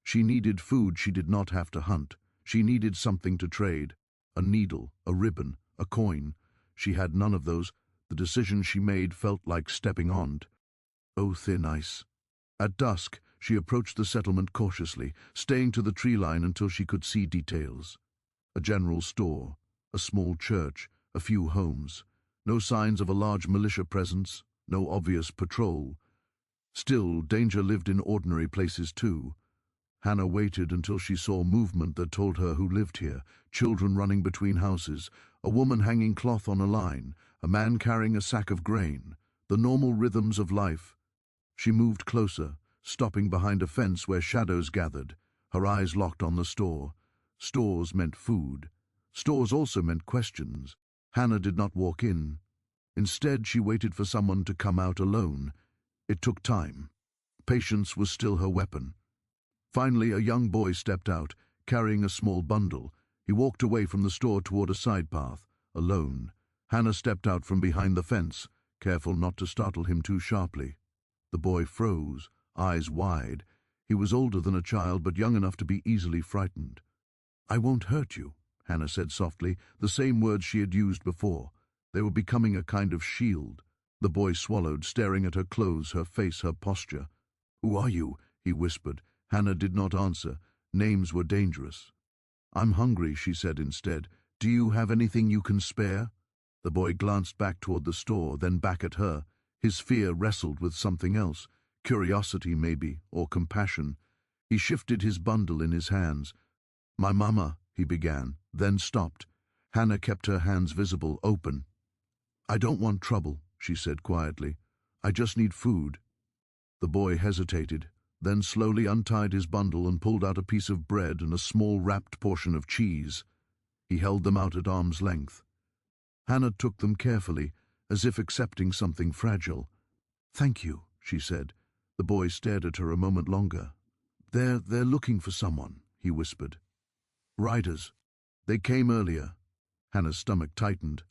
Speaker 1: She needed food she did not have to hunt. She needed something to trade. A needle, a ribbon, a coin. She had none of those. The decision she made felt like stepping on. Oh, thin ice. At dusk, she approached the settlement cautiously, staying to the tree line until she could see details. A general store, a small church, a few homes. No signs of a large militia presence, no obvious patrol. Still, danger lived in ordinary places too. Hannah waited until she saw movement that told her who lived here, children running between houses, a woman hanging cloth on a line, a man carrying a sack of grain, the normal rhythms of life. She moved closer, stopping behind a fence where shadows gathered, her eyes locked on the store. Stores meant food. Stores also meant questions. Hannah did not walk in. Instead, she waited for someone to come out alone. It took time. Patience was still her weapon. Finally, a young boy stepped out, carrying a small bundle. He walked away from the store toward a side path, alone. Hannah stepped out from behind the fence, careful not to startle him too sharply. The boy froze, eyes wide. He was older than a child, but young enough to be easily frightened. "I won't hurt you," Hannah said softly, the same words she had used before. They were becoming a kind of shield. The boy swallowed, staring at her clothes, her face, her posture. "Who are you?" he whispered. Hannah did not answer. Names were dangerous. "I'm hungry," she said instead. "Do you have anything you can spare?" The boy glanced back toward the store, then back at her. His fear wrestled with something else. Curiosity, maybe, or compassion. He shifted his bundle in his hands. "My mama," he began, then stopped. Hannah kept her hands visible, open. I don't want trouble, she said quietly. I just need food. The boy hesitated, then slowly untied his bundle and pulled out a piece of bread and a small wrapped portion of cheese. He held them out at arm's length. Hannah took them carefully, as if accepting something fragile. Thank you, she said. The boy stared at her a moment longer. They're looking for someone, he whispered. Riders. They came earlier. Hannah's stomach tightened.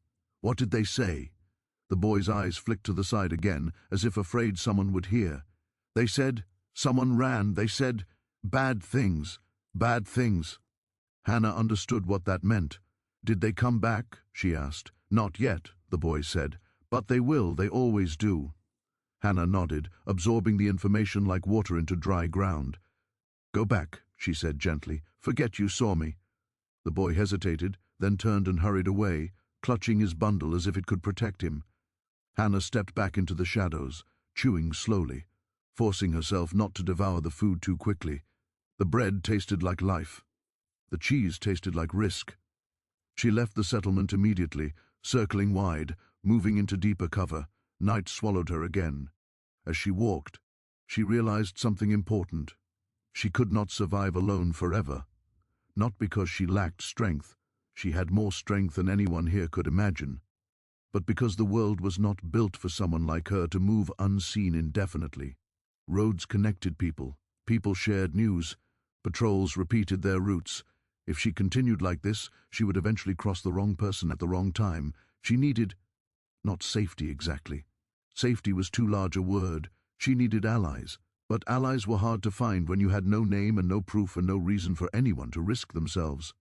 Speaker 1: What did they say? The boy's eyes flicked to the side again, as if afraid someone would hear. They said, someone ran, they said, bad things, bad things. Hannah understood what that meant. Did they come back? She asked. Not yet, the boy said, but they will, they always do. Hannah nodded, absorbing the information like water into dry ground. Go back, she said gently. Forget you saw me. The boy hesitated, then turned and hurried away, clutching his bundle as if it could protect him. Hannah stepped back into the shadows, chewing slowly, forcing herself not to devour the food too quickly. The bread tasted like life. The cheese tasted like risk. She left the settlement immediately, circling wide, moving into deeper cover. Night swallowed her again. As she walked, she realized something important. She could not survive alone forever. Not because she lacked strength. She had more strength than anyone here could imagine. But because the world was not built for someone like her to move unseen indefinitely. Roads connected people. People shared news. Patrols repeated their routes. If she continued like this, she would eventually cross the wrong person at the wrong time. She needed, not safety exactly. Safety was too large a word. She needed allies. But allies were hard to find when you had no name and no proof and no reason for anyone to risk themselves.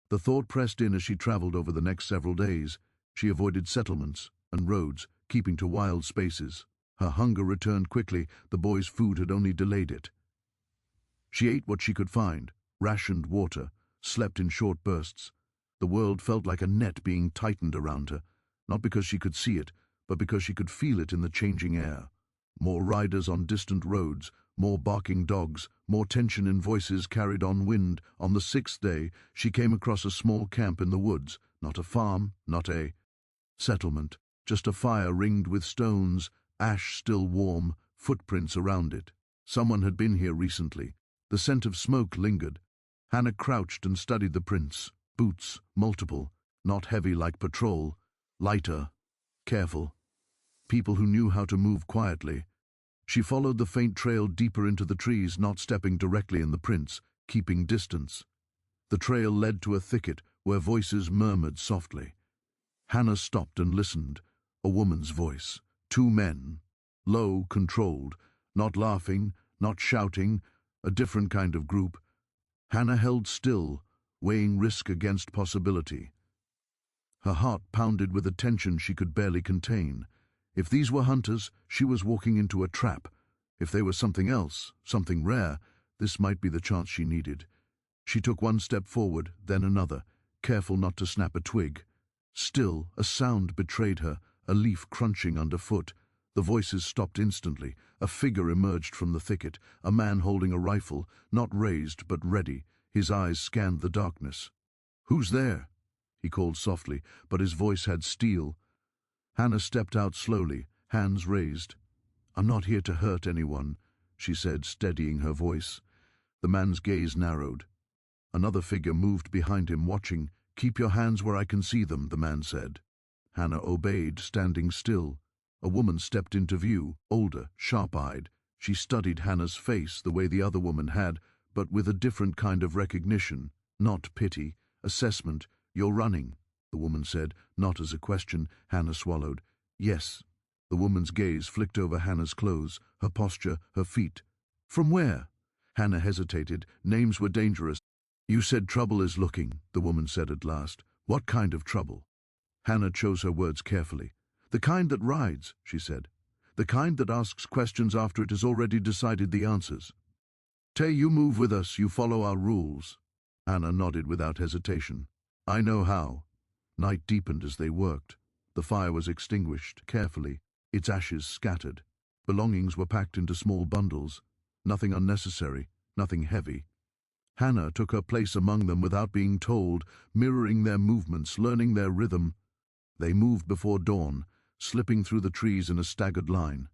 Speaker 1: The thought pressed in as she traveled over the next several days. She avoided settlements and roads, keeping to wild spaces. Her hunger returned quickly. The boy's food had only delayed it. She ate what she could find, rationed water, slept in short bursts. The world felt like a net being tightened around her, not because she could see it, but because she could feel it in the changing air. More riders on distant roads, more barking dogs, more tension in voices carried on wind. On the 6th day, she came across a small camp in the woods, not a farm, not a settlement, just a fire ringed with stones, ash still warm, footprints around it. Someone had been here recently. The scent of smoke lingered. Hannah crouched and studied the prints. Boots, multiple, not heavy like patrol, lighter, careful. People who knew how to move quietly. She followed the faint trail deeper into the trees, not stepping directly in the prints, keeping distance. The trail led to a thicket where voices murmured softly. Hannah stopped and listened. A woman's voice. 2 men. Low, controlled. Not laughing, not shouting. A different kind of group. Hannah held still, weighing risk against possibility. Her heart pounded with a tension she could barely contain. If these were hunters, she was walking into a trap. If they were something else, something rare, this might be the chance she needed. She took one step forward, then another, careful not to snap a twig. Still, a sound betrayed her, a leaf crunching underfoot. The voices stopped instantly. A figure emerged from the thicket, a man holding a rifle, not raised but ready. His eyes scanned the darkness. "Who's there?" he called softly, but his voice had steel. Hannah stepped out slowly, hands raised. "I'm not here to hurt anyone," she said, steadying her voice. The man's gaze narrowed. Another figure moved behind him, watching. "Keep your hands where I can see them," the man said. Hannah obeyed, standing still. A woman stepped into view, older, sharp-eyed. She studied Hannah's face the way the other woman had, but with a different kind of recognition. Not pity, assessment. "You're running," the woman said, not as a question. Hannah swallowed. "Yes." The woman's gaze flicked over Hannah's clothes, her posture, her feet. "From where?" Hannah hesitated. Names were dangerous. "You said trouble is looking," the woman said at last. "What kind of trouble?" Hannah chose her words carefully. "The kind that rides," she said. "The kind that asks questions after it has already decided the answers." "Tay, you move with us, you follow our rules." Hannah nodded without hesitation. "I know how." Night deepened as they worked. The fire was extinguished, carefully, its ashes scattered. Belongings were packed into small bundles. Nothing unnecessary, nothing heavy. Hannah took her place among them without being told, mirroring their movements, learning their rhythm. They moved before dawn, slipping through the trees in a staggered line.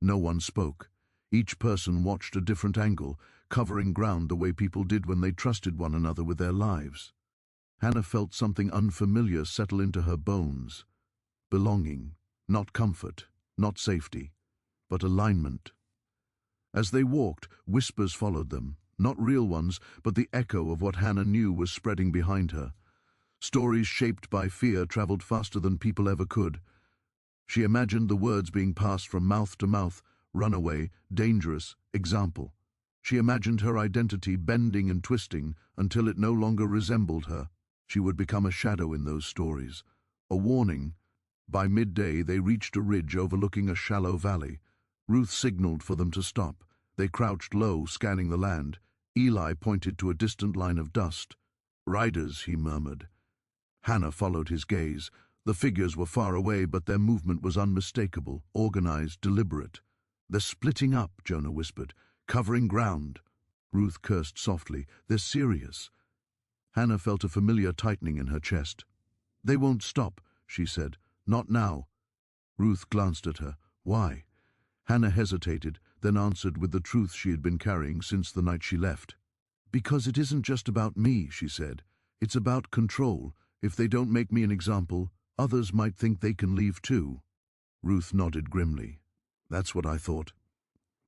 Speaker 1: No one spoke. Each person watched a different angle, covering ground the way people did when they trusted one another with their lives. Hannah felt something unfamiliar settle into her bones. Belonging, not comfort, not safety, but alignment. As they walked, whispers followed them, not real ones, but the echo of what Hannah knew was spreading behind her. Stories shaped by fear traveled faster than people ever could. She imagined the words being passed from mouth to mouth: runaway, dangerous, example. She imagined her identity bending and twisting until it no longer resembled her. She would become a shadow in those stories. A warning. By midday, they reached a ridge overlooking a shallow valley. Ruth signaled for them to stop. They crouched low, scanning the land. Eli pointed to a distant line of dust. "Riders," he murmured. Hannah followed his gaze. The figures were far away, but their movement was unmistakable, organized, deliberate. "They're splitting up," Jonah whispered. "Covering ground." Ruth cursed softly. "They're serious." Hannah felt a familiar tightening in her chest. "They won't stop," she said. "Not now." Ruth glanced at her. "Why?" Hannah hesitated, then answered with the truth she had been carrying since the night she left. "Because it isn't just about me," she said. "It's about control. If they don't make me an example, others might think they can leave too." Ruth nodded grimly. "That's what I thought."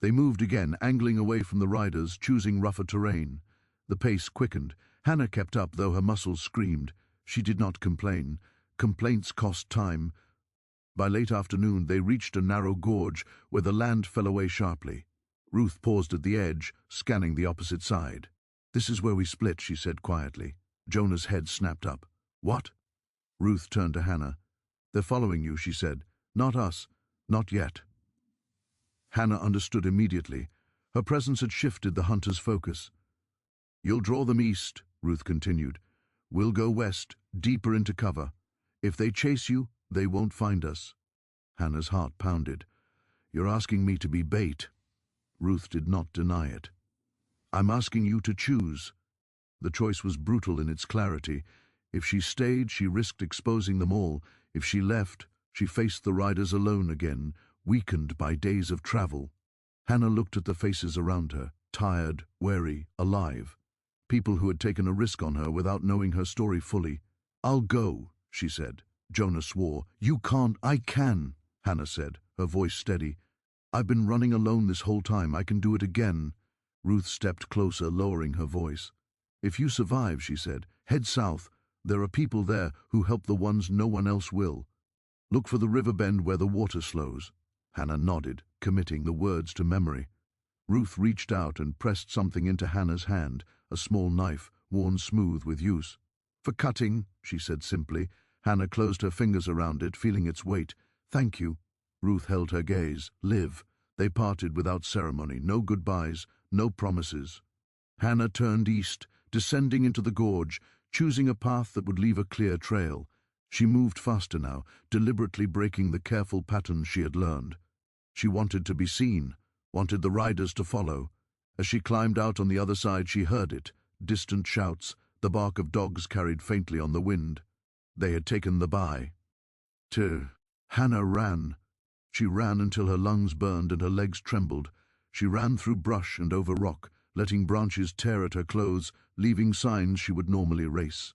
Speaker 1: They moved again, angling away from the riders, choosing rougher terrain. The pace quickened. Hannah kept up, though her muscles screamed. She did not complain. Complaints cost time. By late afternoon, they reached a narrow gorge where the land fell away sharply. Ruth paused at the edge, scanning the opposite side. "This is where we split," she said quietly. Jonah's head snapped up. "What?" Ruth turned to Hannah. "They're following you," she said. "Not us. Not yet." Hannah understood immediately. Her presence had shifted the hunter's focus. "You'll draw them east," Ruth continued. "We'll go west, deeper into cover. If they chase you, they won't find us." Hannah's heart pounded. "You're asking me to be bait." Ruth did not deny it. "I'm asking you to choose." The choice was brutal in its clarity. If she stayed, she risked exposing them all. If she left, she faced the riders alone again, weakened by days of travel. Hannah looked at the faces around her, tired, wary, alive. People who had taken a risk on her without knowing her story fully. "I'll go," she said. Jonah swore. "You can't." "I can," Hannah said, her voice steady. "I've been running alone this whole time. I can do it again." Ruth stepped closer, lowering her voice. "If you survive," she said, "head south. There are people there who help the ones no one else will. Look for the river bend where the water slows." Hannah nodded, committing the words to memory. Ruth reached out and pressed something into Hannah's hand, a small knife, worn smooth with use. "For cutting," she said simply. Hannah closed her fingers around it, feeling its weight. "Thank you." Ruth held her gaze. "Live." They parted without ceremony, no goodbyes, no promises. Hannah turned east, descending into the gorge, choosing a path that would leave a clear trail. She moved faster now, deliberately breaking the careful patterns she had learned. She wanted to be seen, wanted the riders to follow. As she climbed out on the other side, she heard it, distant shouts, the bark of dogs carried faintly on the wind. They had taken the bye. Hannah ran. She ran until her lungs burned and her legs trembled. She ran through brush and over rock, letting branches tear at her clothes, leaving signs she would normally erase.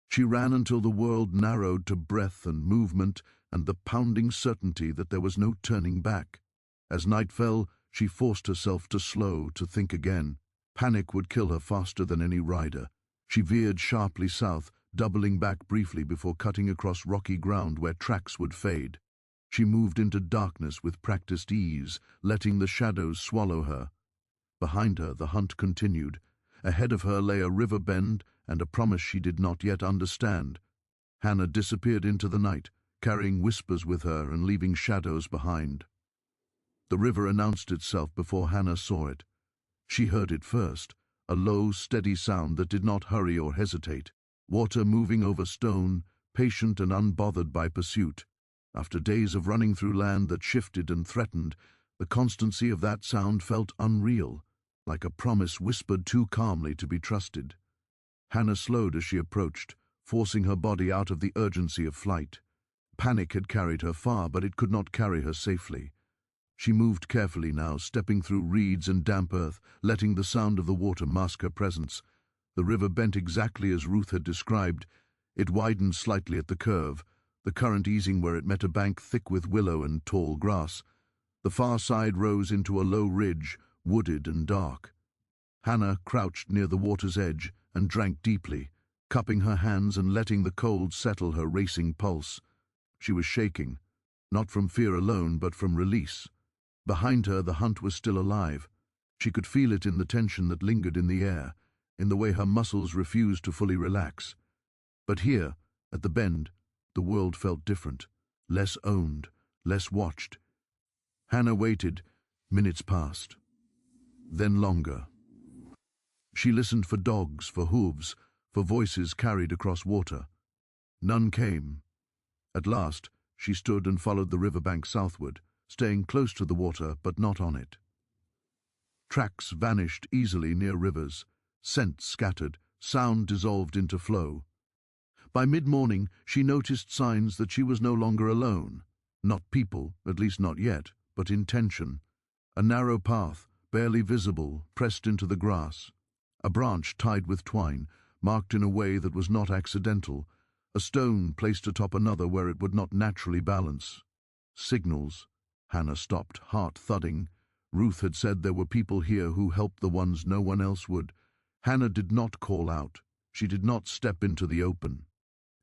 Speaker 1: She ran until the world narrowed to breath and movement and the pounding certainty that there was no turning back. As night fell, she forced herself to slow, to think again. Panic would kill her faster than any rider. She veered sharply south, doubling back briefly before cutting across rocky ground where tracks would fade. She moved into darkness with practiced ease, letting the shadows swallow her. Behind her, the hunt continued. Ahead of her lay a river bend and a promise she did not yet understand. Hannah disappeared into the night, carrying whispers with her and leaving shadows behind. The river announced itself before Hannah saw it. She heard it first, a low, steady sound that did not hurry or hesitate. Water moving over stone, patient and unbothered by pursuit. After days of running through land that shifted and threatened, the constancy of that sound felt unreal, like a promise whispered too calmly to be trusted. Hannah slowed as she approached, forcing her body out of the urgency of flight. Panic had carried her far, but it could not carry her safely. She moved carefully now, stepping through reeds and damp earth, letting the sound of the water mask her presence. The river bent exactly as Ruth had described. It widened slightly at the curve, the current easing where it met a bank thick with willow and tall grass. The far side rose into a low ridge, wooded and dark. Hannah crouched near the water's edge and drank deeply, cupping her hands and letting the cold settle her racing pulse. She was shaking, not from fear alone, but from release. Behind her, the hunt was still alive. She could feel it in the tension that lingered in the air, in the way her muscles refused to fully relax. But here, at the bend, the world felt different, less owned, less watched. Hannah waited. Minutes passed. Then longer. She listened for dogs, for hooves, for voices carried across water. None came. At last, she stood and followed the riverbank southward, staying close to the water but not on it. Tracks vanished easily near rivers, scent scattered, sound dissolved into flow. By mid-morning, she noticed signs that she was no longer alone. Not people, at least not yet, but intention. A narrow path, barely visible, pressed into the grass. A branch tied with twine, marked in a way that was not accidental. A stone placed atop another where it would not naturally balance. Signals. Hannah stopped, heart thudding. Ruth had said there were people here who helped the ones no one else would. Hannah did not call out. She did not step into the open.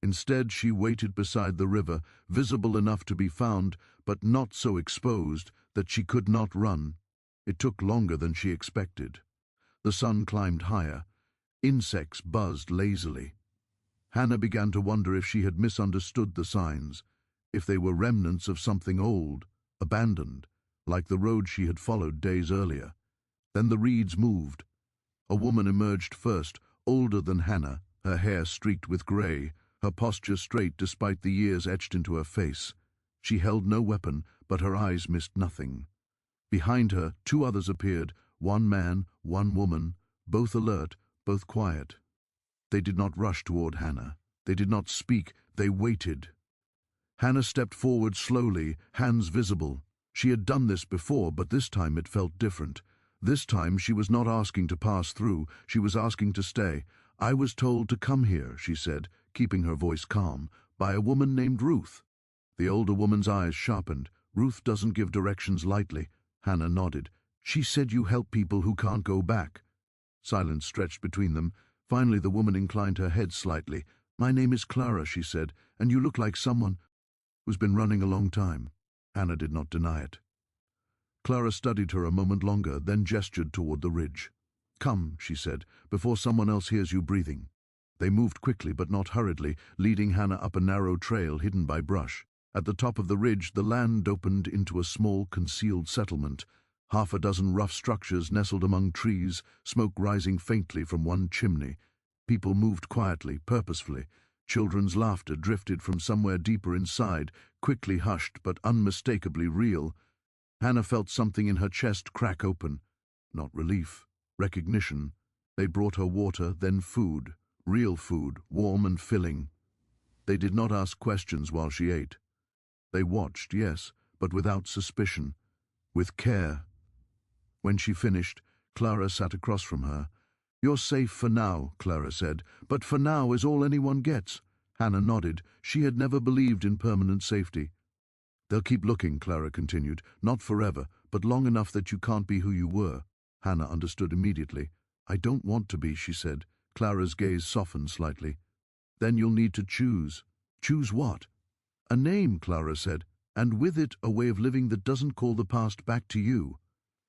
Speaker 1: Instead, she waited beside the river, visible enough to be found, but not so exposed that she could not run. It took longer than she expected. The sun climbed higher. Insects buzzed lazily. Hannah began to wonder if she had misunderstood the signs, if they were remnants of something old, abandoned, like the road she had followed days earlier. Then the reeds moved. A woman emerged first, older than Hannah, her hair streaked with grey, her posture straight despite the years etched into her face. She held no weapon, but her eyes missed nothing. Behind her, two others appeared, one man, one woman, both alert, both quiet. They did not rush toward Hannah. They did not speak. They waited. Hannah stepped forward slowly, hands visible. She had done this before, but this time it felt different. This time she was not asking to pass through. She was asking to stay. "I was told to come here," she said, keeping her voice calm, "by a woman named Ruth." The older woman's eyes sharpened. "Ruth doesn't give directions lightly." Hannah nodded. "She said you help people who can't go back." Silence stretched between them. Finally the woman inclined her head slightly. "My name is Clara," she said, "and you look like someone who's been running a long time." Hannah did not deny it. Clara studied her a moment longer, then gestured toward the ridge. "Come," she said, "before someone else hears you breathing." They moved quickly but not hurriedly, leading Hannah up a narrow trail hidden by brush. At the top of the ridge, the land opened into a small, concealed settlement. Half a dozen rough structures nestled among trees, smoke rising faintly from one chimney. People moved quietly, purposefully. Children's laughter drifted from somewhere deeper inside, quickly hushed but unmistakably real. Hannah felt something in her chest crack open. Not relief, recognition. They brought her water, then food. Real food, warm and filling. They did not ask questions while she ate. They watched, yes, but without suspicion, with care. When she finished, Clara sat across from her. "You're safe for now," Clara said, "but for now is all anyone gets." Hannah nodded. She had never believed in permanent safety. "They'll keep looking," Clara continued, "not forever, but long enough that you can't be who you were." Hannah understood immediately. "I don't want to be," she said. Clara's gaze softened slightly. "Then you'll need to choose." "Choose what?" "A name," Clara said, "and with it a way of living that doesn't call the past back to you."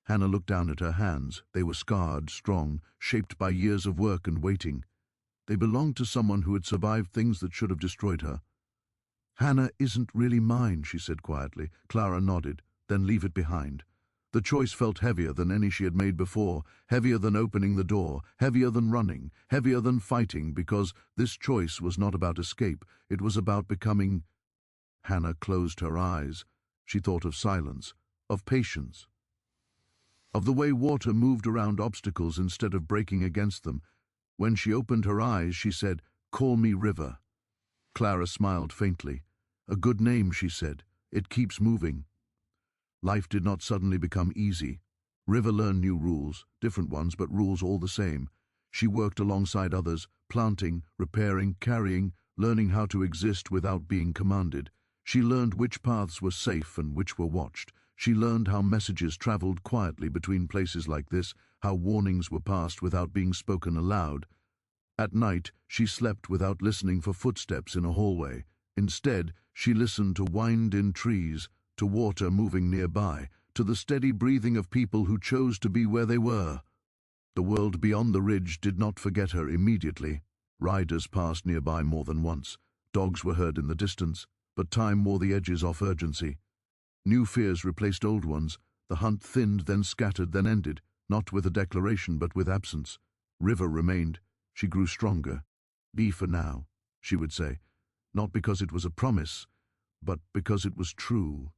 Speaker 1: Hannah looked down at her hands. They were scarred, strong, shaped by years of work and waiting. They belonged to someone who had survived things that should have destroyed her. "Hannah isn't really mine," she said quietly. Clara nodded. "Then leave it behind." The choice felt heavier than any she had made before, heavier than opening the door, heavier than running, heavier than fighting, because this choice was not about escape. It was about becoming. Hannah closed her eyes. She thought of silence, of patience, of the way water moved around obstacles instead of breaking against them. When she opened her eyes, she said, "Call me River." Clara smiled faintly. A good name, she said. It keeps moving. Life did not suddenly become easy. River learned new rules, different ones, but rules all the same. She worked alongside others, planting, repairing, carrying, learning how to exist without being commanded. She learned which paths were safe and which were watched. She learned how messages traveled quietly between places like this, how warnings were passed without being spoken aloud. At night, she slept without listening for footsteps in a hallway. Instead, she listened to wind in trees, to water moving nearby, to the steady breathing of people who chose to be where they were. The world beyond the ridge did not forget her immediately. Riders passed nearby more than once. Dogs were heard in the distance, but time wore the edges off urgency. New fears replaced old ones. The hunt thinned, then scattered, then ended, not with a declaration but with absence. River remained. She grew stronger. "Be for now," she would say, not because it was a promise, but because it was true.